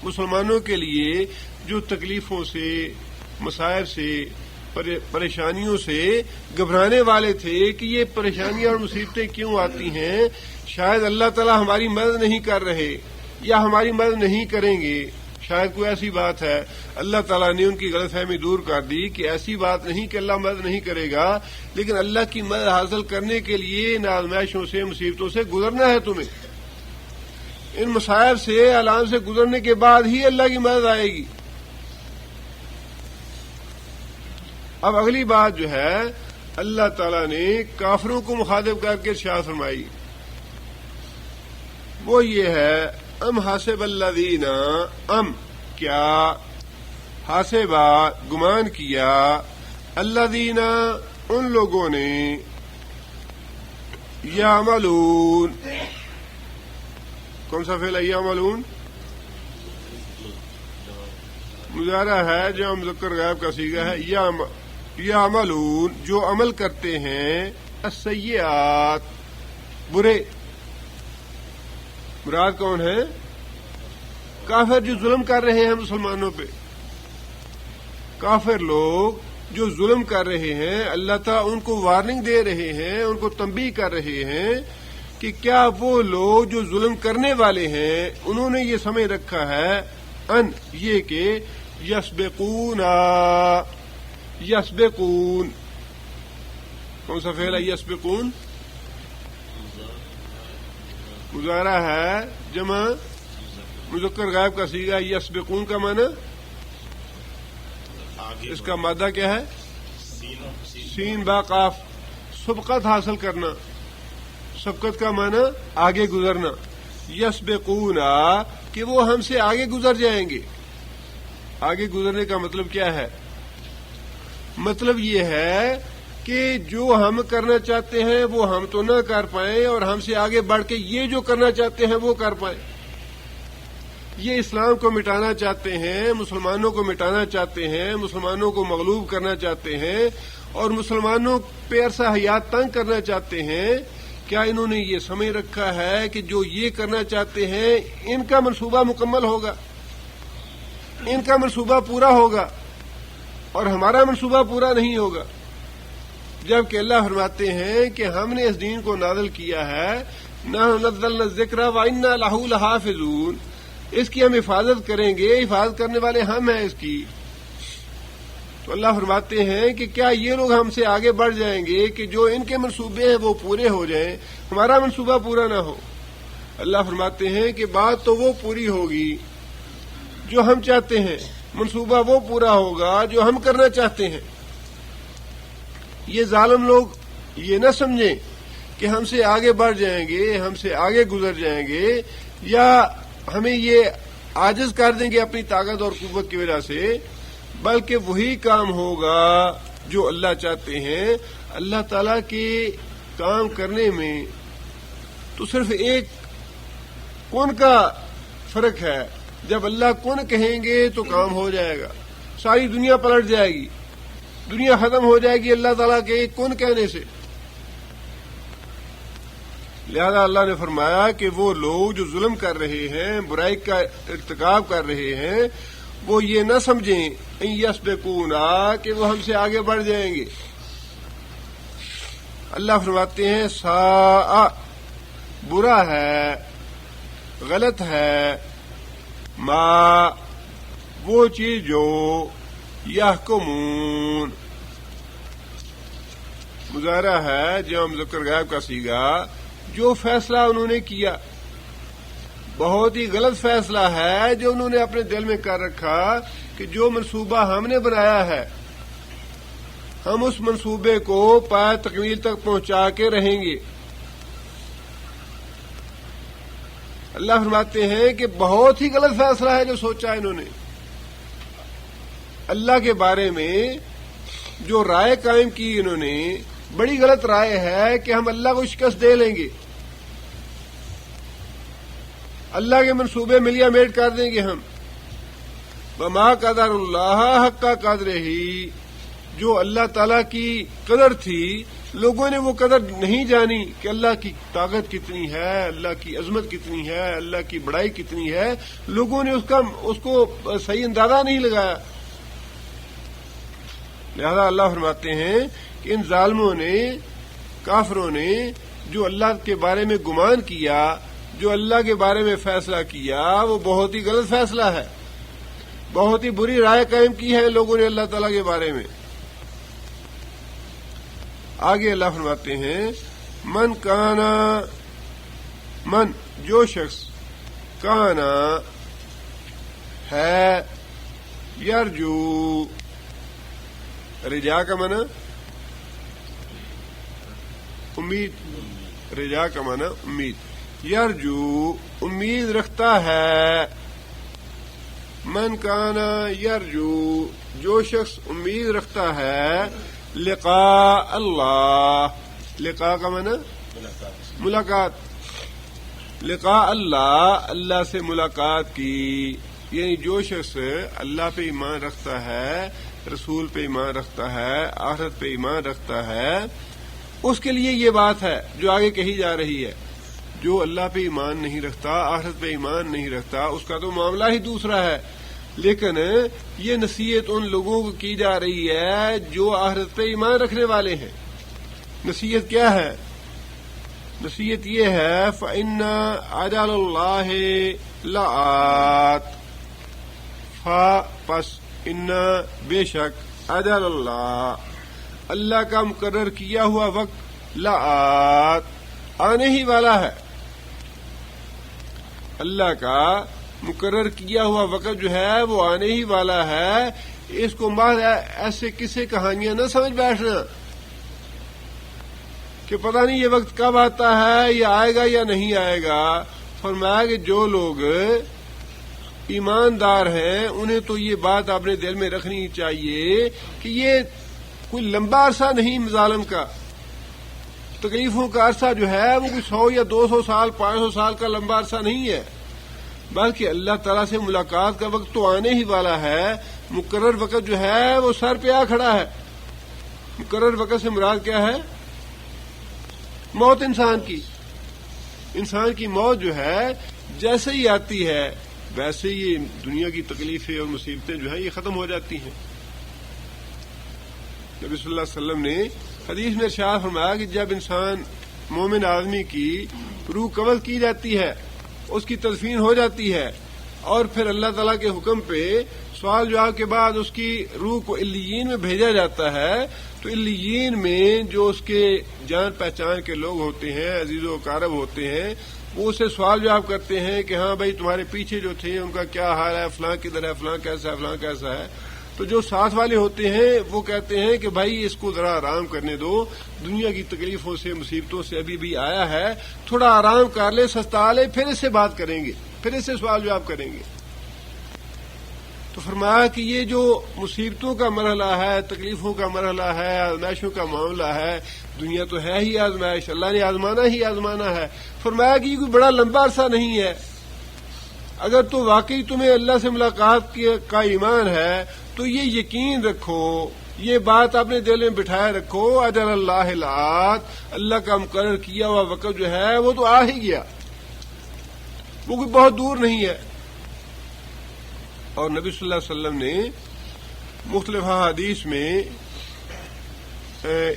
مسلمانوں کے لیے جو تکلیفوں سے، مسائل سے، پریشانیوں سے گھبرانے والے تھے کہ یہ پریشانیاں اور مصیبتیں کیوں آتی ہیں، شاید اللہ تعالیٰ ہماری مدد نہیں کر رہے یا ہماری مدد نہیں کریں گے، شاید کوئی ایسی بات ہے۔ اللہ تعالیٰ نے ان کی غلط فہمی دور کر دی کہ ایسی بات نہیں کہ اللہ مدد نہیں کرے گا، لیکن اللہ کی مدد حاصل کرنے کے لیے ان آزمائشوں سے، مصیبتوں سے گزرنا ہے تمہیں، ان مسائل سے، آلام سے گزرنے کے بعد ہی اللہ کی مدد آئے گی۔ اب اگلی بات جو ہے اللہ تعالیٰ نے کافروں کو مخاطب کر کے ارشاد فرمائی، وہ یہ ہے ام حاسب الذین، ام کیا، حاسبہ گمان کیا، الذین ان لوگوں نے، یعملون، کون سا فعل ہے یعملون؟ مضارع ہے جو مذکر غائب کا صیغہ ہے، یعملون جو عمل کرتے ہیں، السیئات برے، مراد کون ہے؟ کافر جو ظلم کر رہے ہیں مسلمانوں پہ، کافر لوگ جو ظلم کر رہے ہیں، اللہ تعالیٰ ان کو وارننگ دے رہے ہیں، ان کو تنبیہ کر رہے ہیں کہ کیا وہ لوگ جو ظلم کرنے والے ہیں انہوں نے یہ سمجھ رکھا ہے ان یہ کہ یسبقون، یسبقون کون سا فعل ہے؟ یسبقون مضارع ہے جمع مذکر غائب کا صیغہ، یسبقون کا معنی، اس کا مادہ کیا ہے؟ سین با قاف، سبقت حاصل کرنا، سبقت کا معنی آگے گزرنا، یسبقون کہ وہ ہم سے آگے گزر جائیں گے۔ آگے گزرنے کا مطلب کیا ہے؟ مطلب یہ ہے کہ جو ہم کرنا چاہتے ہیں وہ ہم تو نہ کر پائیں، اور ہم سے آگے بڑھ کے یہ جو کرنا چاہتے ہیں وہ کر پائیں۔ یہ اسلام کو مٹانا چاہتے ہیں، مسلمانوں کو مٹانا چاہتے ہیں، مسلمانوں کو مغلوب کرنا چاہتے ہیں، اور مسلمانوں پہ عرصہ حیات تنگ کرنا چاہتے ہیں۔ کیا انہوں نے یہ سمجھ رکھا ہے کہ جو یہ کرنا چاہتے ہیں ان کا منصوبہ مکمل ہوگا، ان کا منصوبہ پورا ہوگا، اور ہمارا منصوبہ پورا نہیں ہوگا؟ جبکہ اللہ فرماتے ہیں کہ ہم نے اس دین کو نازل کیا ہے، نحن نزلنا الذکر وإنا لہ لحافظون، اس کی ہم حفاظت کریں گے، حفاظت کرنے والے ہم ہیں اس کی۔ تو اللہ فرماتے ہیں کہ کیا یہ لوگ ہم سے آگے بڑھ جائیں گے کہ جو ان کے منصوبے ہیں وہ پورے ہو جائیں، ہمارا منصوبہ پورا نہ ہو؟ اللہ فرماتے ہیں کہ بات تو وہ پوری ہوگی جو ہم چاہتے ہیں، منصوبہ وہ پورا ہوگا جو ہم کرنا چاہتے ہیں۔ یہ ظالم لوگ یہ نہ سمجھیں کہ ہم سے آگے بڑھ جائیں گے، ہم سے آگے گزر جائیں گے، یا ہمیں یہ عاجز کر دیں گے اپنی طاقت اور قوت کی وجہ سے، بلکہ وہی کام ہوگا جو اللہ چاہتے ہیں۔ اللہ تعالیٰ کے کام کرنے میں تو صرف ایک کن کا فرق ہے، جب اللہ کن کہیں گے تو کام ہو جائے گا، ساری دنیا پلٹ جائے گی، دنیا ختم ہو جائے گی اللہ تعالیٰ کے ایک کن کہنے سے۔ لہذا اللہ نے فرمایا کہ وہ لوگ جو ظلم کر رہے ہیں، برائی کا ارتکاب کر رہے ہیں، وہ یہ نہ سمجھیں ان یسبقون کہ وہ ہم سے آگے بڑھ جائیں گے۔ اللہ فرماتے ہیں ساء برا ہے، غلط ہے ما وہ چیز جو یحکمون مظاہرہ ہے جو مذکر غائب کا صیغہ جو فیصلہ انہوں نے کیا بہت ہی غلط فیصلہ ہے جو انہوں نے اپنے دل میں کر رکھا کہ جو منصوبہ ہم نے بنایا ہے ہم اس منصوبے کو پائے تکمیل تک پہنچا کے رہیں گے. اللہ فرماتے ہیں کہ بہت ہی غلط فیصلہ ہے جو سوچا انہوں نے. اللہ کے بارے میں جو رائے قائم کی انہوں نے بڑی غلط رائے ہے کہ ہم اللہ کو شکست دے لیں گے, اللہ کے منصوبے ملیا میٹ کر دیں گے ہم. وما قدر اللہ حق قدرہ جو اللہ تعالیٰ کی قدر تھی لوگوں نے وہ قدر نہیں جانی کہ اللہ کی طاقت کتنی ہے, اللہ کی عظمت کتنی ہے, اللہ کی بڑائی کتنی ہے. لوگوں نے اس کو صحیح اندازہ نہیں لگایا. لہذا اللہ فرماتے ہیں کہ ان ظالموں نے کافروں نے جو اللہ کے بارے میں گمان کیا جو اللہ کے بارے میں فیصلہ کیا وہ بہت ہی غلط فیصلہ ہے, بہت ہی بری رائے قائم کی ہے لوگوں نے اللہ تعالیٰ کے بارے میں. آگے اللہ فرماتے ہیں من جو شخص کانا ہے یرجو رجا کا معنی امید, رجا کا معنی امید, یرجو امید رکھتا ہے. من کانا یرجو جو شخص امید رکھتا ہے لقاء اللہ, لقاء کا معنی ملاقات, لقاء اللہ اللہ سے ملاقات کی. یعنی جو شخص اللہ پہ ایمان رکھتا ہے, رسول پہ ایمان رکھتا ہے, آخرت پہ ایمان رکھتا ہے, اس کے لیے یہ بات ہے جو آگے کہی جا رہی ہے. جو اللہ پہ ایمان نہیں رکھتا, آخرت پہ ایمان نہیں رکھتا, اس کا تو معاملہ ہی دوسرا ہے. لیکن یہ نصیحت ان لوگوں کو کی جا رہی ہے جو آخرت پہ ایمان رکھنے والے ہیں. نصیحت کیا ہے؟ نصیحت یہ ہے فَإِنَّ أَجَلَ اللَّهِ لَآتٍ پس ان بے شک اجل اللہ اللہ کا مقرر کیا ہوا وقت لآت آنے ہی والا ہے. اللہ کا مقرر کیا ہوا وقت جو ہے وہ آنے ہی والا ہے. اس کو محض ایسے کسی کہانیاں نہ سمجھ بیٹھنا کہ پتہ نہیں یہ وقت کب آتا ہے یا آئے گا یا نہیں آئے گا. فرمایا کہ جو لوگ ایماندار ہیں انہیں تو یہ بات اپنے دل میں رکھنی چاہیے کہ یہ کوئی لمبا عرصہ نہیں ظالم کا. تکلیفوں کا عرصہ جو ہے وہ کوئی 100 یا 200 سال 500 سال کا لمبا عرصہ نہیں ہے, بلکہ اللہ تعالیٰ سے ملاقات کا وقت تو آنے ہی والا ہے. مقرر وقت جو ہے وہ سر پہ آ کھڑا ہے. مقرر وقت سے مراد کیا ہے؟ موت انسان کی موت جو ہے جیسے ہی آتی ہے ویسے ہی دنیا کی تکلیفیں اور مصیبتیں جو ہیں یہ ختم ہو جاتی ہیں. نبی صلی اللہ علیہ وسلم نے حدیث میں ارشاد فرمایا کہ جب انسان مومن آدمی کی روح قبض کی جاتی ہے, اس کی تدفین ہو جاتی ہے, اور پھر اللہ تعالیٰ کے حکم پہ سوال جواب کے بعد اس کی روح کو علیین میں بھیجا جاتا ہے, تو علیین میں جو اس کے جان پہچان کے لوگ ہوتے ہیں, عزیز و اقارب ہوتے ہیں, وہ اسے سوال جواب کرتے ہیں کہ ہاں بھائی تمہارے پیچھے جو تھے ان کا کیا حال ہے, فلاں کدھر ہے, فلاں کیسا ہے, فلاں کیسا ہے. تو جو ساتھ والے ہوتے ہیں وہ کہتے ہیں کہ بھائی اس کو ذرا آرام کرنے دو, دنیا کی تکلیفوں سے مصیبتوں سے ابھی بھی آیا ہے, تھوڑا آرام کر لے, سستا لے, پھر اس سے بات کریں گے, پھر اس سے سوال جواب کریں گے. تو فرمایا کہ یہ جو مصیبتوں کا مرحلہ ہے, تکلیفوں کا مرحلہ ہے, آزمائشوں کا معاملہ ہے, دنیا تو ہے ہی آزمائش, اللہ نے آزمانا ہے. فرمایا کہ یہ کوئی بڑا لمبا عرصہ نہیں ہے. اگر تو واقعی تمہیں اللہ سے ملاقات کا ایمان ہے تو یہ یقین رکھو, یہ بات اپنے دل میں بٹھائے رکھو, اجل اللہ لآت اللہ کا مقرر کیا ہوا وقت جو ہے وہ تو آ ہی گیا, وہ کوئی بہت دور نہیں ہے. اور نبی صلی اللہ علیہ وسلم نے مختلف حدیث میں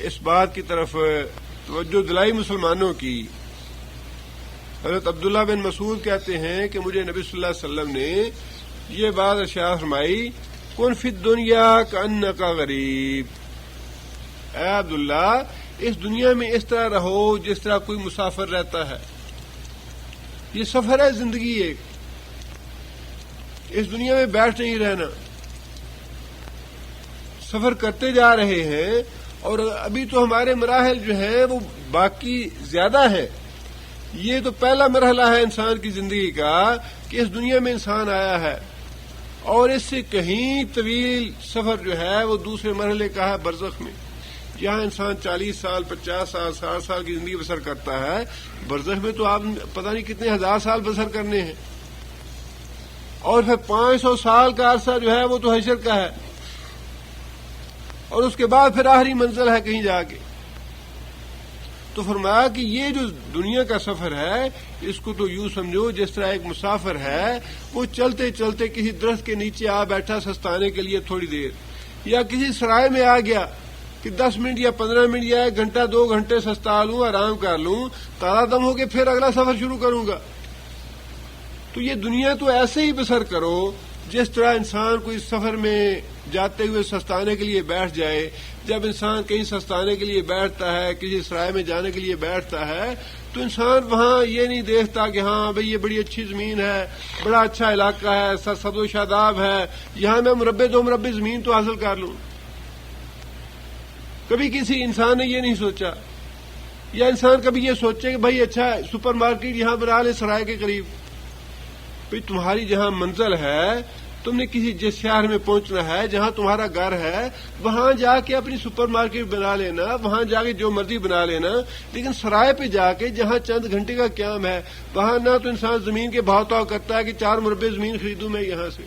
اس بات کی طرف توجہ دلائی مسلمانوں کی حضرت عبداللہ بن مسعود کہتے ہیں کہ مجھے نبی صلی اللہ علیہ وسلم نے یہ بات ارشاد فرمائی، کن فی الدنیا کأنک غریب، اے عبداللہ اس دنیا میں اس طرح رہو جس طرح کوئی مسافر رہتا ہے۔ یہ سفر ہے زندگی ایک، اس دنیا میں بیٹھ نہیں رہنا، سفر کرتے جا رہے ہیں، اور ابھی تو ہمارے مراحل جو ہیں وہ باقی زیادہ ہے۔ یہ تو پہلا مرحلہ ہے انسان کی زندگی کا کہ اس دنیا میں انسان آیا ہے، اور اس سے کہیں طویل سفر جو ہے وہ دوسرے مرحلے کا ہے برزخ میں۔ یہاں انسان 40 سال 50 سال 60 سال کی زندگی بسر کرتا ہے، برزخ میں تو آپ پتہ نہیں کتنے ہزار سال بسر کرنے ہیں، اور پھر 500 سال کا عرصہ جو ہے وہ تو حشر کا ہے، اور اس کے بعد پھر آخری منزل ہے کہیں جا کے۔ تو فرمایا کہ یہ جو دنیا کا سفر ہے اس کو تو یوں سمجھو جس طرح ایک مسافر ہے وہ چلتے چلتے کسی درخت کے نیچے آ بیٹھا سستانے کے لیے تھوڑی دیر، یا کسی سرائے میں آ گیا کہ 10 منٹ یا 15 منٹ یا 1 گھنٹہ 2 گھنٹے سستا لوں، آرام کر لوں، تازہ دم ہو کے پھر اگلا سفر شروع کروں گا۔ تو یہ دنیا تو ایسے ہی بسر کرو جس طرح انسان کوئی سفر میں جاتے ہوئے سستانے کے لیے بیٹھ جائے۔ جب انسان کہیں سستانے کے لیے بیٹھتا ہے، کسی سرائے میں جانے کے لیے بیٹھتا ہے، تو انسان وہاں یہ نہیں دیکھتا کہ ہاں بھئی یہ بڑی اچھی زمین ہے، بڑا اچھا علاقہ ہے، سبز و شاداب ہے، یہاں میں مربع 2 مربع زمین تو حاصل کر لوں۔ کبھی کسی انسان نے یہ نہیں سوچا، یا انسان کبھی یہ سوچے کہ بھئی اچھا سپر مارکیٹ یہاں بنا لے سرائے کے قریب۔ بھئی تمہاری جہاں منزل ہے، تم نے کسی جس شہر میں پہنچنا ہے، جہاں تمہارا گھر ہے، وہاں جا کے اپنی سپر مارکیٹ بنا لینا، وہاں جا کے جو مرضی بنا لینا، لیکن سرائے پہ جا کے جہاں چند گھنٹے کا قیام ہے، وہاں نہ تو انسان زمین کے بھاؤ تاؤ کرتا ہے کہ 4 مربع زمین خریدوں میں یہاں سے،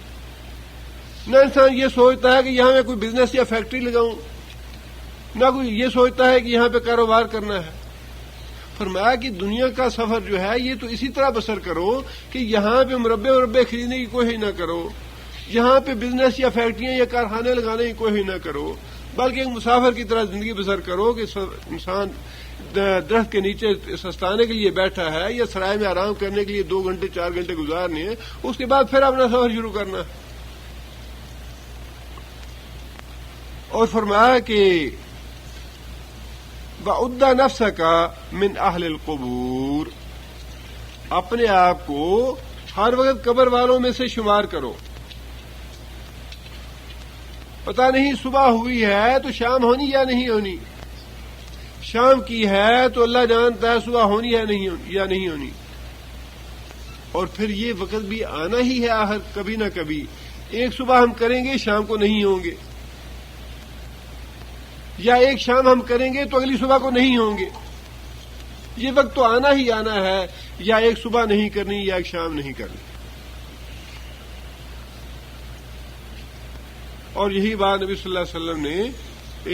نہ انسان یہ سوچتا ہے کہ یہاں میں کوئی بزنس یا فیکٹری لگاؤں، نہ کوئی یہ سوچتا ہے کہ یہاں پہ کاروبار کرنا ہے۔ فرمایا کہ دنیا کا سفر جو ہے یہ تو اسی طرح بسر کرو کہ یہاں پہ مربع خریدنے کی کوشش نہ کرو، یہاں پہ بزنس یا فیکٹریاں یا کارخانے لگانے کی کوشش نہ کرو، بلکہ ایک مسافر کی طرح زندگی بسر کرو کہ انسان درخت کے نیچے سستانے کے لیے بیٹھا ہے یا سرائے میں آرام کرنے کے لیے 2 گھنٹے 4 گھنٹے گزارنے ہیں، اس کے بعد پھر اپنا سفر شروع کرنا ہے۔ اور فرمایا کہ وَعُدَّ نَفْسَكَ مِنْ أَهْلِ الْقُبُورِ، اپنے آپ کو ہر وقت قبر والوں میں سے شمار کرو۔ پتہ نہیں صبح ہوئی ہے تو شام ہونی یا نہیں ہونی، شام کی ہے تو اللہ جانتا ہے صبح ہونی ہے یا نہیں ہونی، اور پھر یہ وقت بھی آنا ہی ہے آخر کبھی نہ کبھی۔ ایک صبح ہم کریں گے شام کو نہیں ہوں گے، یا ایک شام ہم کریں گے تو اگلی صبح کو نہیں ہوں گے، یہ وقت تو آنا ہی آنا ہے، یا ایک صبح نہیں کرنی یا ایک شام نہیں کرنی۔ اور یہی بات نبی صلی اللہ علیہ وسلم نے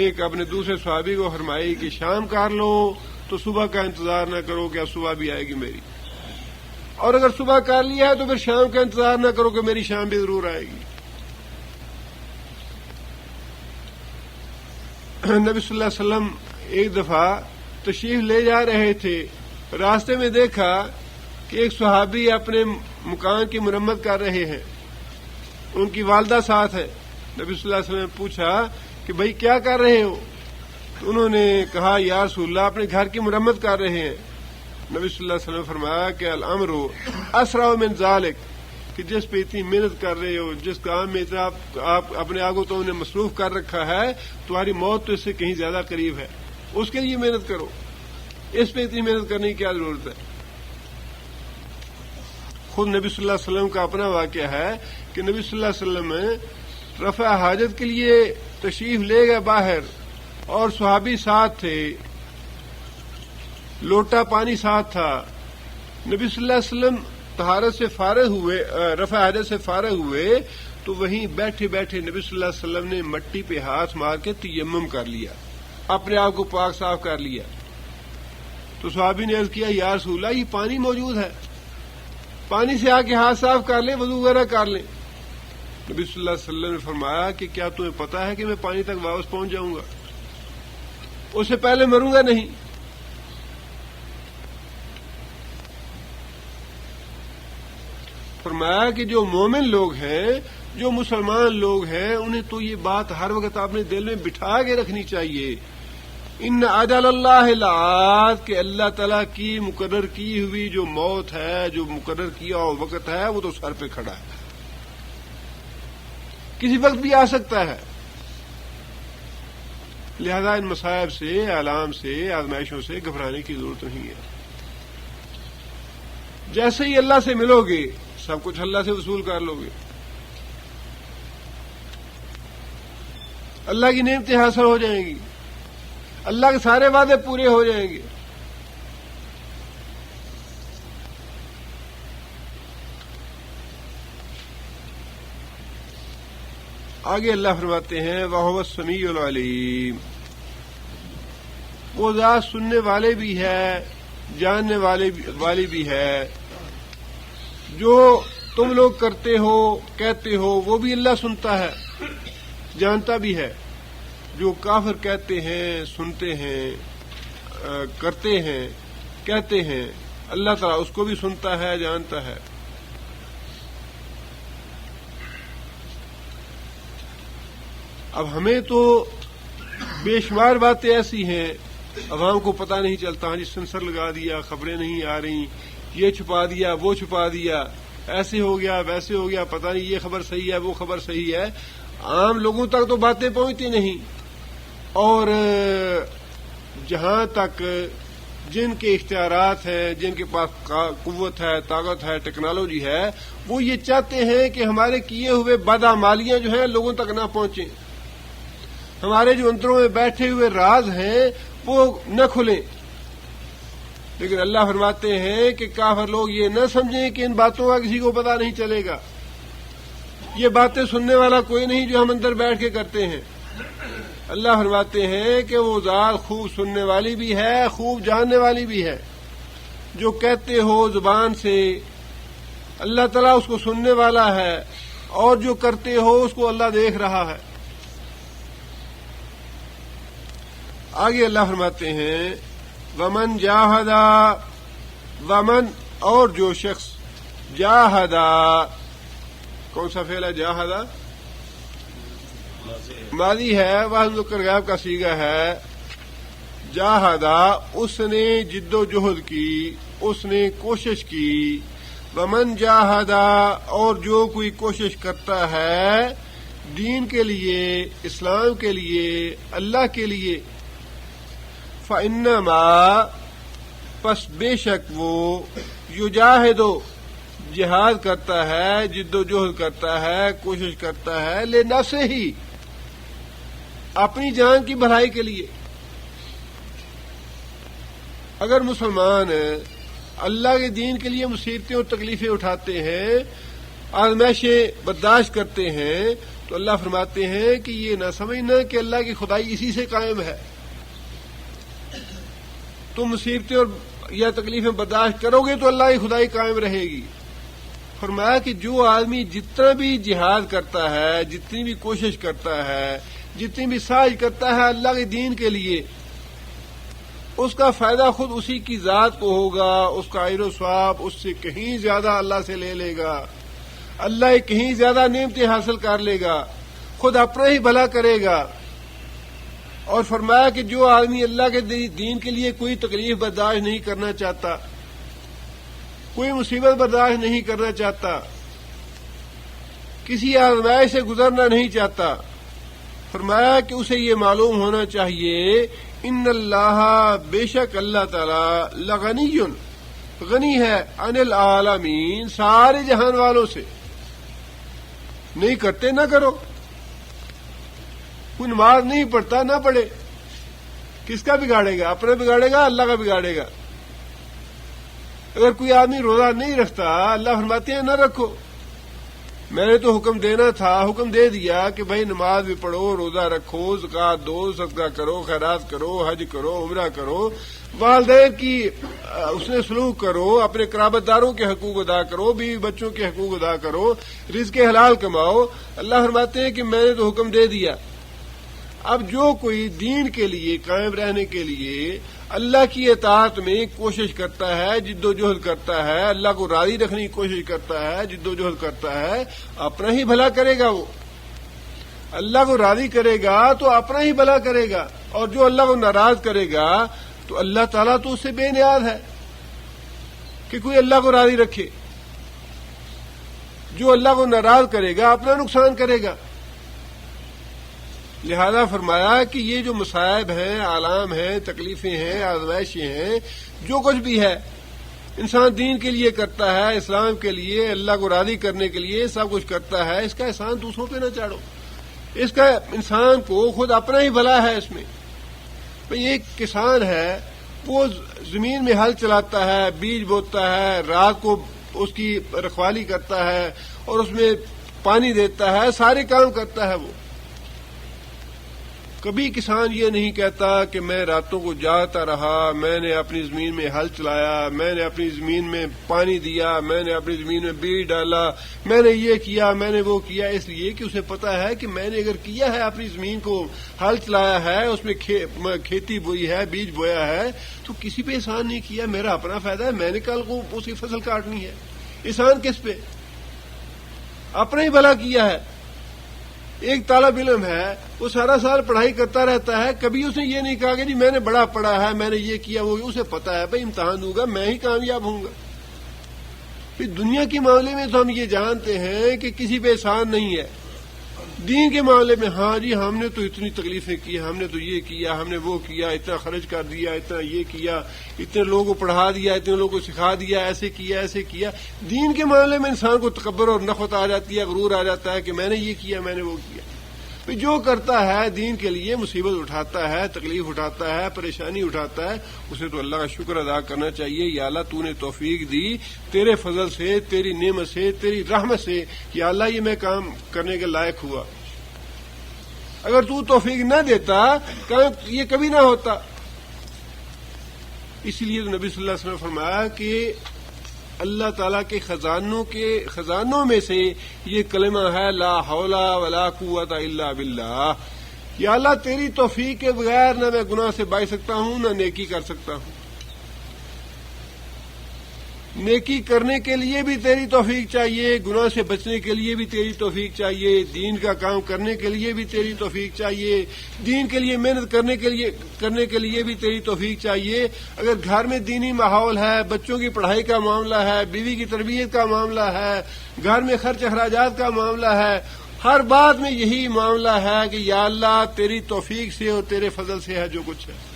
ایک اپنے دوسرے صحابی کو فرمائی کہ شام کر لو تو صبح کا انتظار نہ کرو کہ اب صبح بھی آئے گی میری، اور اگر صبح کر لیا ہے تو پھر شام کا انتظار نہ کرو کہ میری شام بھی ضرور آئے گی۔ نبی صلی اللہ علیہ وسلم ایک دفعہ تشریف لے جا رہے تھے، راستے میں دیکھا کہ ایک صحابی اپنے مکان کی مرمت کر رہے ہیں، ان کی والدہ ساتھ ہے۔ نبی صلی اللہ علیہ وسلم نے پوچھا کہ بھئی کیا کر رہے ہو؟ تو انہوں نے کہا یا رسول اللہ اپنے گھر کی مرمت کر رہے ہیں۔ نبی صلی اللہ علیہ وسلم نے فرمایا کہ الامر اسرع من ذالک، کہ جس پہ اتنی محنت کر رہے ہو، جس کام میں اتنا آپ اپنے آپ کو تم نے مصروف کر رکھا ہے، تمہاری موت تو اس سے کہیں زیادہ قریب ہے، اس کے لیے محنت کرو، اس پہ اتنی محنت کرنے کی کیا ضرورت ہے۔ خود نبی صلی اللہ علیہ وسلم کا اپنا واقعہ ہے کہ نبی صلی اللہ علیہ وسلم رفع حاجت کے لیے تشریف لے گئے باہر، اور صحابی ساتھ تھے، لوٹا پانی ساتھ تھا۔ نبی صلی اللہ علیہ وسلم طہارت سے فارغ ہوئے، رفع حاجت سے فارغ ہوئے، تو وہیں بیٹھے بیٹھے نبی صلی اللہ علیہ وسلم نے مٹی پہ ہاتھ مار کے تیمم کر لیا، اپنے آپ کو پاک صاف کر لیا۔ تو صحابی نے عرض کیا یا رسول اللہ یہ پانی موجود ہے، پانی سے آ کے ہاتھ صاف کر لیں، وضو وغیرہ کر لیں۔ نبی صلی اللہ علیہ وسلم نے فرمایا کہ کیا تمہیں پتا ہے کہ میں پانی تک واپس پہنچ جاؤں گا، اس سے پہلے مروں گا نہیں۔ فرمایا کہ جو مومن لوگ ہیں، جو مسلمان لوگ ہیں، انہیں تو یہ بات ہر وقت اپنے دل میں بٹھا کے رکھنی چاہیے، ان اجل اللہ لآت، کہ اللہ تعالیٰ کی مقرر کی ہوئی جو موت ہے، جو مقرر کیا ہوا وقت ہے، وہ تو سر پہ کھڑا ہے، کسی وقت بھی آ سکتا ہے۔ لہذا ان مصائب سے، آلام سے، آزمائشوں سے گھبرانے کی ضرورت نہیں ہے۔ جیسے ہی اللہ سے ملو گے، سب کچھ اللہ سے وصول کر لو گے، اللہ کی نعمتیں حاصل ہو جائیں گی، اللہ کے سارے وعدے پورے ہو جائیں گے۔ آگے اللہ فرماتے ہیں وَهُوَ السَّمِيعُ الْعَلِيمُ، وہ ذات سننے والے بھی ہے، جاننے والی بھی ہے۔ جو تم لوگ کرتے ہو، کہتے ہو، وہ بھی اللہ سنتا ہے، جانتا بھی ہے۔ جو کافر کہتے ہیں، سنتے ہیں، کرتے ہیں، کہتے ہیں، اللہ تعالیٰ اس کو بھی سنتا ہے، جانتا ہے۔ اب ہمیں تو بے شمار باتیں ایسی ہیں، عوام کو پتہ نہیں چلتا، جس سینسر لگا دیا، خبریں نہیں آ رہی، یہ چھپا دیا، وہ چھپا دیا، ایسے ہو گیا، ویسے ہو گیا، پتہ نہیں یہ خبر صحیح ہے، وہ خبر صحیح ہے۔ عام لوگوں تک تو باتیں پہنچتی نہیں، اور جہاں تک جن کے اختیارات ہیں، جن کے پاس قوت ہے، طاقت ہے، ٹیکنالوجی ہے، وہ یہ چاہتے ہیں کہ ہمارے کیے ہوئے بدعمالیاں جو ہیں لوگوں تک نہ پہنچیں، ہمارے جو اندروں میں بیٹھے ہوئے راز ہیں وہ نہ کھلیں۔ لیکن اللہ فرماتے ہیں کہ کافر لوگ یہ نہ سمجھیں کہ ان باتوں کا کسی کو پتہ نہیں چلے گا، یہ باتیں سننے والا کوئی نہیں جو ہم اندر بیٹھ کے کرتے ہیں۔ اللہ فرماتے ہیں کہ وہ ذات خوب سننے والی بھی ہے، خوب جاننے والی بھی ہے۔ جو کہتے ہو زبان سے، اللہ تعالیٰ اس کو سننے والا ہے، اور جو کرتے ہو اس کو اللہ دیکھ رہا ہے۔ آگے اللہ فرماتے ہیں ومن جاہدا، ومن اور جو شخص جاہدا، کون سا فعل ہے جاہدا؟ ماضی ہے، واحد مذکر غائب کا صیغہ ہے۔ جاہدا، اس نے جد و جہد کی، اس نے کوشش کی۔ ومن جاہدا، اور جو کوئی کوشش کرتا ہے دین کے لیے، اسلام کے لیے، اللہ کے لیے، فَإِنَّمَا، پس بے شک وہ، یجاہدو، جہاد کرتا ہے، جد و جہد کرتا ہے، کوشش کرتا ہے، لنفسہ ہی، اپنی جان کی بھلائی کے لیے۔ اگر مسلمان اللہ کے دین کے لیے مصیبتیں اور تکلیفیں اٹھاتے ہیں، آزمائشیں برداشت کرتے ہیں، تو اللہ فرماتے ہیں کہ یہ نہ سمجھنا کہ اللہ کی خدائی اسی سے قائم ہے۔ تم مصیبتیں اور یا تکلیفیں برداشت کرو گے تو اللہ کی خدائی قائم رہے گی۔ فرمایا کہ جو آدمی جتنا بھی جہاد کرتا ہے، جتنی بھی کوشش کرتا ہے، جتنی بھی سعی کرتا ہے اللہ کے دین کے لیے، اس کا فائدہ خود اسی کی ذات کو ہوگا، اس کا اجر و ثواب اس سے کہیں زیادہ اللہ سے لے لے گا، اللہ کہیں زیادہ نعمتیں حاصل کر لے گا، خود اپنا ہی بھلا کرے گا۔ اور فرمایا کہ جو آدمی اللہ کے دین کے لیے کوئی تکلیف برداشت نہیں کرنا چاہتا، کوئی مصیبت برداشت نہیں کرنا چاہتا، کسی آزمائش سے گزرنا نہیں چاہتا، فرمایا کہ اسے یہ معلوم ہونا چاہیے ان اللہ، بے شک اللہ تعالی، لغنی، غنی ہے، عن العالمین، سارے جہان والوں سے۔ نہیں کرتے نہ کرو، کوئی نماز نہیں پڑھتا نہ پڑھے، کس کا بگاڑے گا؟ اپنا بگاڑے گا، اللہ کا بگاڑے گا۔ اگر کوئی آدمی روزہ نہیں رکھتا، اللہ فرماتے ہیں نہ رکھو، میں نے تو حکم دینا تھا، حکم دے دیا کہ بھائی نماز بھی پڑھو، روزہ رکھو، زکوٰۃ دو، صدقہ کرو، خیرات کرو، حج کرو، عمرہ کرو، والدین کی اس نے سلوک کرو، اپنے قرابت داروں کے حقوق ادا کرو، بیوی بچوں کے حقوق ادا کرو، رزق حلال کماؤ۔ اللہ فرماتے ہیں کہ میں نے تو حکم دے دیا، اب جو کوئی دین کے لیے قائم رہنے کے لیے اللہ کی اطاعت میں کوشش کرتا ہے، جد و جہد کرتا ہے، اللہ کو راضی رکھنے کی کوشش کرتا ہے، جد و جہد کرتا ہے، اپنا ہی بھلا کرے گا۔ وہ اللہ کو راضی کرے گا تو اپنا ہی بھلا کرے گا، اور جو اللہ کو ناراض کرے گا تو اللہ تعالیٰ تو اس سے بے نیاز ہے کہ کوئی اللہ کو راضی رکھے۔ جو اللہ کو ناراض کرے گا اپنا نقصان کرے گا۔ لہذا فرمایا کہ یہ جو مصائب ہیں، آلام ہیں، تکلیفیں ہیں، آزمائشیں ہیں، جو کچھ بھی ہے انسان دین کے لیے کرتا ہے، اسلام کے لیے، اللہ کو راضی کرنے کے لیے سب کچھ کرتا ہے، اس کا احسان دوسروں پہ نہ چاڑو، اس کا انسان کو خود اپنا ہی بھلا ہے اس میں۔ بھئی ایک کسان ہے، وہ زمین میں ہل چلاتا ہے، بیج بوتا ہے، رات کو اس کی رکھوالی کرتا ہے اور اس میں پانی دیتا ہے، سارے کام کرتا ہے۔ وہ کبھی کسان یہ نہیں کہتا کہ میں راتوں کو جاگتا رہا، میں نے اپنی زمین میں ہل چلایا، میں نے اپنی زمین میں پانی دیا، میں نے اپنی زمین میں بیج ڈالا، میں نے یہ کیا، میں نے وہ کیا، اس لیے کہ اسے پتا ہے کہ میں نے اگر کیا ہے، اپنی زمین کو ہل چلایا ہے، اس میں کھیتی بوئی ہے، بیج بویا ہے، تو کسی پہ احسان نہیں کیا، میرا اپنا فائدہ ہے، میں نے کل کو اس کی فصل کاٹنی ہے، احسان کس پہ؟ اپنا ہی بھلا کیا ہے۔ ایک طالب علم ہے، وہ سارا سال پڑھائی کرتا رہتا ہے، کبھی اس نے یہ نہیں کہا کہ جی میں نے بڑا پڑھا ہے، میں نے یہ کیا وہ، اسے پتا ہے بھائی امتحان دوں گا میں ہی کامیاب ہوں گا۔ پھر دنیا کے معاملے میں تو ہم یہ جانتے ہیں کہ کسی پہ احسان نہیں ہے، دین کے معاملے میں ہاں جی ہم نے تو اتنی تکلیفیں کی، ہم نے تو یہ کیا، ہم نے وہ کیا، اتنا خرچ کر دیا، اتنا یہ کیا، اتنے لوگوں کو پڑھا دیا، اتنے لوگوں کو سکھا دیا، ایسے کیا ایسے کیا۔ دین کے معاملے میں انسان کو تکبر اور نخوت آ جاتی ہے، غرور آ جاتا ہے کہ میں نے یہ کیا، میں نے وہ کیا۔ جو کرتا ہے دین کے لیے مصیبت اٹھاتا ہے، تکلیف اٹھاتا ہے، پریشانی اٹھاتا ہے، اسے تو اللہ کا شکر ادا کرنا چاہیے۔ یا اللہ تو نے توفیق دی تیرے فضل سے، تیری نعمت سے، تیری رحمت سے، یا اللہ یہ میں کام کرنے کے لائق ہوا۔ اگر تو توفیق نہ دیتا یہ کبھی نہ ہوتا۔ اسی لیے تو نبی صلی اللہ علیہ وسلم نے فرمایا کہ اللہ تعالیٰ کے خزانوں میں سے یہ کلمہ ہے، لا حول ولا قوت الا باللہ، یا اللہ تیری توفیق کے بغیر نہ میں گناہ سے بچ سکتا ہوں، نہ نیکی کر سکتا ہوں۔ نیکی کرنے کے لیے بھی تیری توفیق چاہیے، گناہ سے بچنے کے لیے بھی تیری توفیق چاہیے، دین کا کام کرنے کے لیے بھی تیری توفیق چاہیے، دین کے لیے محنت کرنے کے لیے بھی تیری توفیق چاہیے۔ اگر گھر میں دینی ماحول ہے، بچوں کی پڑھائی کا معاملہ ہے، بیوی کی تربیت کا معاملہ ہے، گھر میں خرچ اخراجات کا معاملہ ہے، ہر بات میں یہی معاملہ ہے کہ یا اللہ تیری توفیق سے اور تیرے فضل سے ہے جو کچھ ہے۔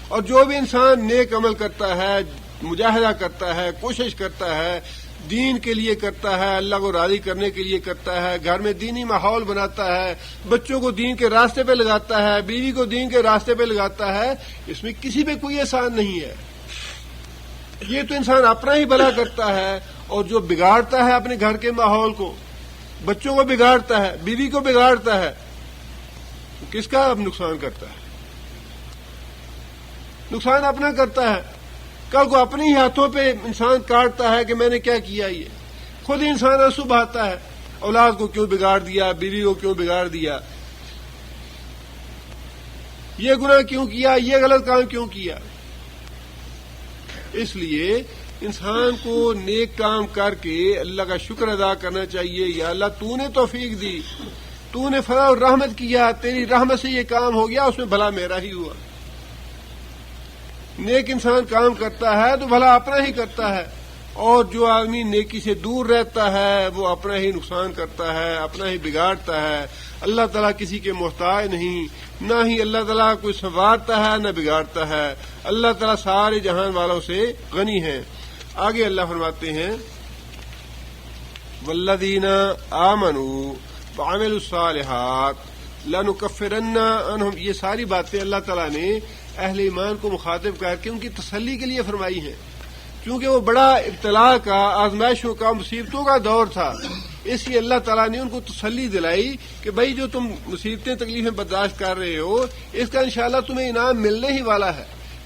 اور جو بھی انسان نیک عمل کرتا ہے، مجاہدہ کرتا ہے، کوشش کرتا ہے، دین کے لیے کرتا ہے، اللہ کو راضی کرنے کے لیے کرتا ہے، گھر میں دینی ماحول بناتا ہے، بچوں کو دین کے راستے پہ لگاتا ہے، بیوی کو دین کے راستے پہ لگاتا ہے، اس میں کسی پہ کوئی احسان نہیں ہے۔ یہ تو انسان اپنا ہی بھلا کرتا ہے، اور جو بگاڑتا ہے اپنے گھر کے ماحول کو، بچوں کو بگاڑتا ہے، بیوی کو بگاڑتا ہے، کس کا اب نقصان کرتا ہے؟ نقصان اپنا کرتا ہے۔ کل کو اپنے ہی ہاتھوں پہ انسان کاٹتا ہے کہ میں نے کیا کیا، یہ خود ہی انسان آنسو بہاتا ہے، اولاد کو کیوں بگاڑ دیا، بیوی کو کیوں بگاڑ دیا، یہ گناہ کیوں کیا، یہ غلط کام کیوں کیا۔ اس لیے انسان کو نیک کام کر کے اللہ کا شکر ادا کرنا چاہیے، یا اللہ تو نے توفیق دی، تو نے فضل اور رحمت کیا، تیری رحمت سے یہ کام ہو گیا، اس میں بھلا میرا ہی ہوا۔ نیک انسان کام کرتا ہے تو بھلا اپنا ہی کرتا ہے، اور جو آدمی نیکی سے دور رہتا ہے وہ اپنا ہی نقصان کرتا ہے، اپنا ہی بگاڑتا ہے۔ اللہ تعالیٰ کسی کے محتاج نہیں، نہ ہی اللہ تعالیٰ کوئی سنوارتا ہے نہ بگاڑتا ہے، اللہ تعالیٰ سارے جہان والوں سے غنی ہیں۔ آگے اللہ فرماتے ہیں والذین آمنوا وعملوا الصالحات لنکفرن عنہم، یہ ساری باتیں اللہ تعالیٰ نے اہل ایمان کو مخاطب کر کے ان کی تسلی کے لیے فرمائی ہیں، کیونکہ وہ بڑا ابتلا کا، آزمائشوں کا، مصیبتوں کا دور تھا، اس لیے اللہ تعالیٰ نے ان کو تسلی دلائی کہ بھائی جو تم مصیبتیں تکلیفیں برداشت کر رہے ہو، اس کا انشاءاللہ تمہیں انعام ملنے ہی والا ہے،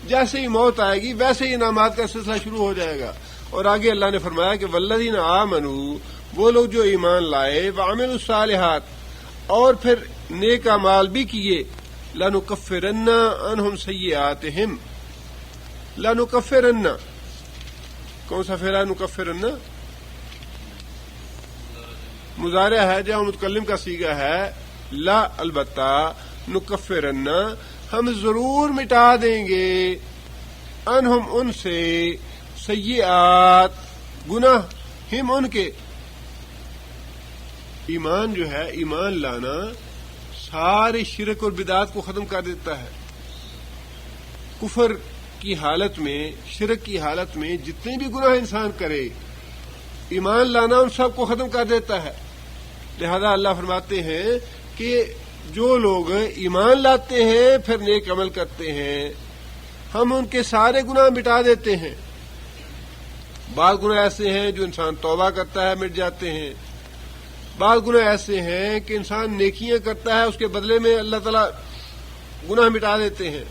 جیسے ہی موت آئے گی ویسے ہی انعامات کا سلسلہ شروع ہو جائے گا۔ اور آگے اللہ نے فرمایا کہ والذین آمنوا وہ لوگ جو ایمان لائے وعملوا الصالحات اور پھر نیک اعمال بھی کیے لنکفرن عنہم سیئاتہم لنکفرن کون سا فعل ہے نکفرن مضارع ہے جہاں متکلم کا صیغہ ہے لا البتہ نکفرن ہم ضرور مٹا دیں گے انہم ان سے سیئات گناہ ہم ان کے ایمان جو ہے ایمان لانا سارے شرک اور بدعات کو ختم کر دیتا ہے کفر کی حالت میں شرک کی حالت میں جتنے بھی گناہ انسان کرے ایمان لانا ان سب کو ختم کر دیتا ہے لہذا اللہ فرماتے ہیں کہ جو لوگ ایمان لاتے ہیں پھر نیک عمل کرتے ہیں ہم ان کے سارے گناہ مٹا دیتے ہیں بعض گناہ ایسے ہیں جو انسان توبہ کرتا ہے مٹ جاتے ہیں بعض گناہ ایسے ہیں کہ انسان نیکیاں کرتا ہے اس کے بدلے میں اللہ تعالیٰ گناہ مٹا دیتے ہیں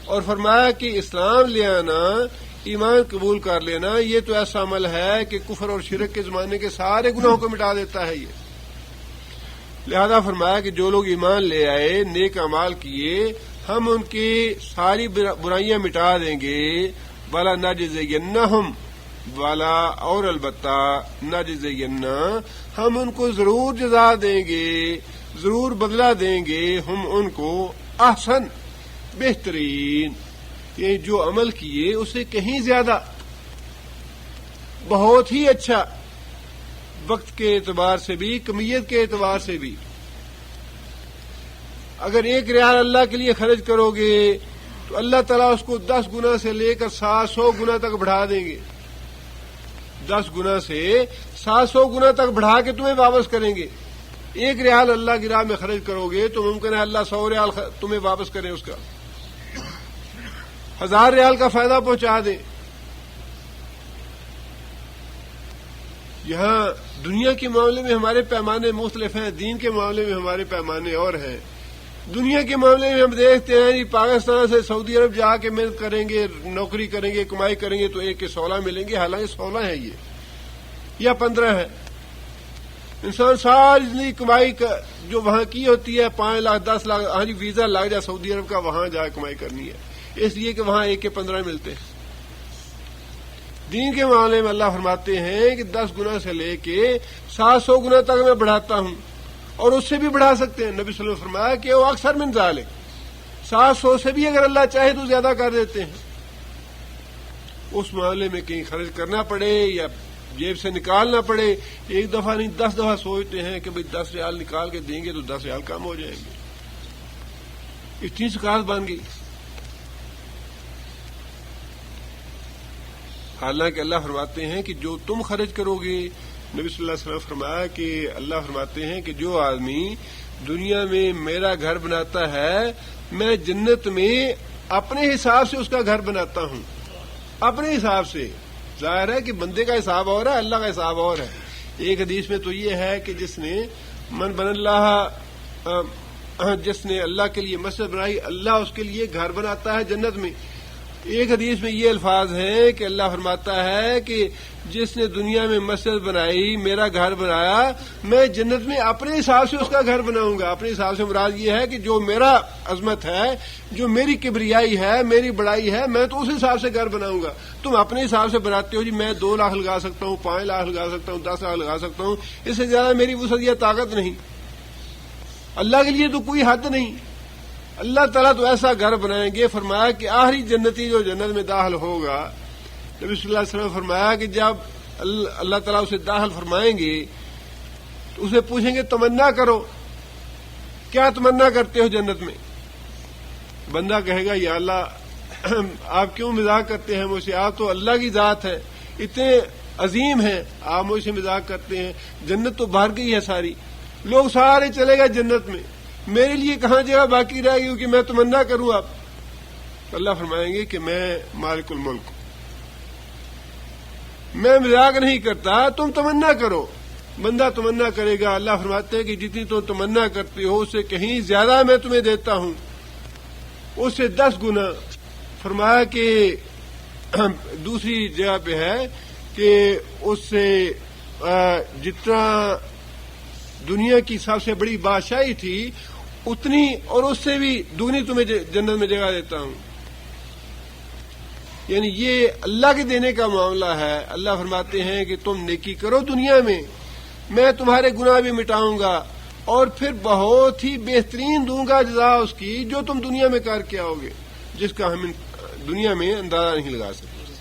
اور فرمایا کہ اسلام لے آنا ایمان قبول کر لینا یہ تو ایسا عمل ہے کہ کفر اور شرک کے زمانے کے سارے گناہوں کو مٹا دیتا ہے یہ لہذا فرمایا کہ جو لوگ ایمان لے آئے نیک اعمال کیے ہم ان کی ساری برائیاں مٹا دیں گے وَلَا نَجْزِيَنَّهُمْ والا اور البتہ نَجْزِيَنَّ ہم ان کو ضرور جزا دیں گے ضرور بدلہ دیں گے ہم ان کو احسن بہترین یہ جو عمل کیے اسے کہیں زیادہ بہت ہی اچھا وقت کے اعتبار سے بھی کمیت کے اعتبار سے بھی اگر 1 ریال اللہ کے لیے خرچ کرو گے تو اللہ تعالیٰ اس کو 10 گنا سے لے کر 700 گنا تک بڑھا دیں گے 10 گنا سے 700 گنا تک بڑھا کے تمہیں واپس کریں گے 1 ریال اللہ کی راہ میں خرچ کرو گے تو ممکن ہے اللہ 100 ریال تمہیں واپس کرے اس کا 1000 ریال کا فائدہ پہنچا دیں یہاں دنیا کے معاملے میں ہمارے پیمانے مختلف ہیں دین کے معاملے میں ہمارے پیمانے اور ہیں دنیا کے معاملے میں ہم دیکھتے ہیں کہ پاکستان سے سعودی عرب جا کے محنت کریں گے نوکری کریں گے کمائی کریں گے تو 1 کے 16 ملیں گے حالانکہ 16 ہے یہ یا 15 ہے انسان ساری زندگی کمائی جو وہاں کی ہوتی ہے 5 لاکھ 10 لاکھ ہاں جی ویزا لگ جائے سعودی عرب کا وہاں جا کمائی کرنی ہے اس لیے کہ وہاں 1 کے 15 ملتے ہیں دین کے معاملے میں اللہ فرماتے ہیں کہ 10 گنا سے لے کے 700 گنا تک میں بڑھاتا ہوں اور اس سے بھی بڑھا سکتے ہیں نبی صلی اللہ علیہ وسلم نے فرمایا کہ وہ اکثر من ذالک 700 سے بھی اگر اللہ چاہے تو زیادہ کر دیتے ہیں اس معاملے میں کہیں خرچ کرنا پڑے یا جیب سے نکالنا پڑے 1 دفعہ نہیں 10 دفعہ سوچتے ہیں کہ بھئی 10 ریال نکال کے دیں گے تو 10 ریال کم ہو جائیں گے اتنی سکاط بن گئی حالانکہ اللہ فرماتے ہیں کہ جو تم خرچ کرو گے نبی صلی اللہ علیہ وسلم فرمایا کہ اللہ فرماتے ہیں کہ جو آدمی دنیا میں میرا گھر بناتا ہے میں جنت میں اپنے حساب سے اس کا گھر بناتا ہوں اپنے حساب سے ظاہر ہے کہ بندے کا حساب اور ہے اللہ کا حساب اور ہے ایک حدیث میں تو یہ ہے کہ جس نے من بن اللہ جس نے اللہ کے لیے مسجد بنائی اللہ اس کے لیے گھر بناتا ہے جنت میں ایک حدیث میں یہ الفاظ ہیں کہ اللہ فرماتا ہے کہ جس نے دنیا میں مسجد بنائی میرا گھر بنایا میں جنت میں اپنے حساب سے اس کا گھر بناؤں گا اپنے حساب سے مراد یہ ہے کہ جو میرا عظمت ہے جو میری کبریائی ہے میری بڑائی ہے میں تو اس حساب سے گھر بناؤں گا تم اپنے حساب سے بناتے ہو جی میں 2 لاکھ لگا سکتا ہوں 5 لاکھ لگا سکتا ہوں 10 لاکھ لگا سکتا ہوں اس سے زیادہ میری وسعت یا طاقت نہیں اللہ کے لیے تو کوئی حد نہیں اللہ تعالیٰ تو ایسا گھر بنائیں گے فرمایا کہ آخری جنتی جو جنت میں داخل ہوگا نبی صلی اللہ علیہ وسلم فرمایا کہ جب اللہ تعالیٰ اسے داخل فرمائیں گے تو اسے پوچھیں گے تمنا کرو کیا تمنا کرتے ہو جنت میں بندہ کہے گا یا اللہ آپ کیوں مذاق کرتے ہیں مجھ سے آپ تو اللہ کی ذات ہے اتنے عظیم ہیں آپ مجھ سے مذاق کرتے ہیں جنت تو بھر گئی ہے ساری لوگ سارے چلے گئے جنت میں میرے لیے کہاں جگہ باقی رہے گی کہ میں تمنا کروں آپ اللہ فرمائیں گے کہ میں مالک الملک میں مذاق نہیں کرتا تم تمنا کرو بندہ تمنا کرے گا اللہ فرماتے ہیں کہ جتنی تو تمنا کرتے ہو اس سے کہیں زیادہ میں تمہیں دیتا ہوں اس سے 10 گنا فرمایا کہ دوسری جگہ پہ ہے کہ اس سے جتنا دنیا کی سب سے بڑی بادشاہی تھی اتنی اور اس سے بھی دگنی تمہیں جنت میں جگہ دیتا ہوں. یعنی یہ اللہ کے دینے کا معاملہ ہے. اللہ فرماتے ہیں کہ تم نیکی کرو دنیا میں تمہارے گناہ بھی مٹاؤں گا اور پھر بہت ہی بہترین دوں گا جزا اس کی جو تم دنیا میں کر کے آؤ گے, جس کا ہم دنیا میں اندازہ نہیں لگا سکتے.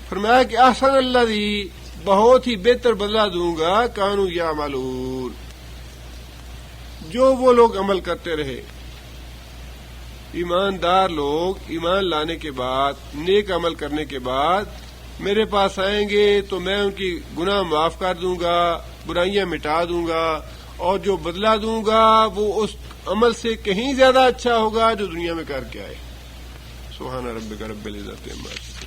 فرمایا کہ احسن اللہ دی, بہت ہی بہتر بدلہ دوں گا, کانو یعملون, جو وہ لوگ عمل کرتے رہے. ایماندار لوگ ایمان لانے کے بعد, نیک عمل کرنے کے بعد میرے پاس آئیں گے تو میں ان کی گناہ معاف کر دوں گا, برائیاں مٹا دوں گا, اور جو بدلہ دوں گا وہ اس عمل سے کہیں زیادہ اچھا ہوگا جو دنیا میں کر کے آئے. سبحان ربک رب العزت عما یصفون.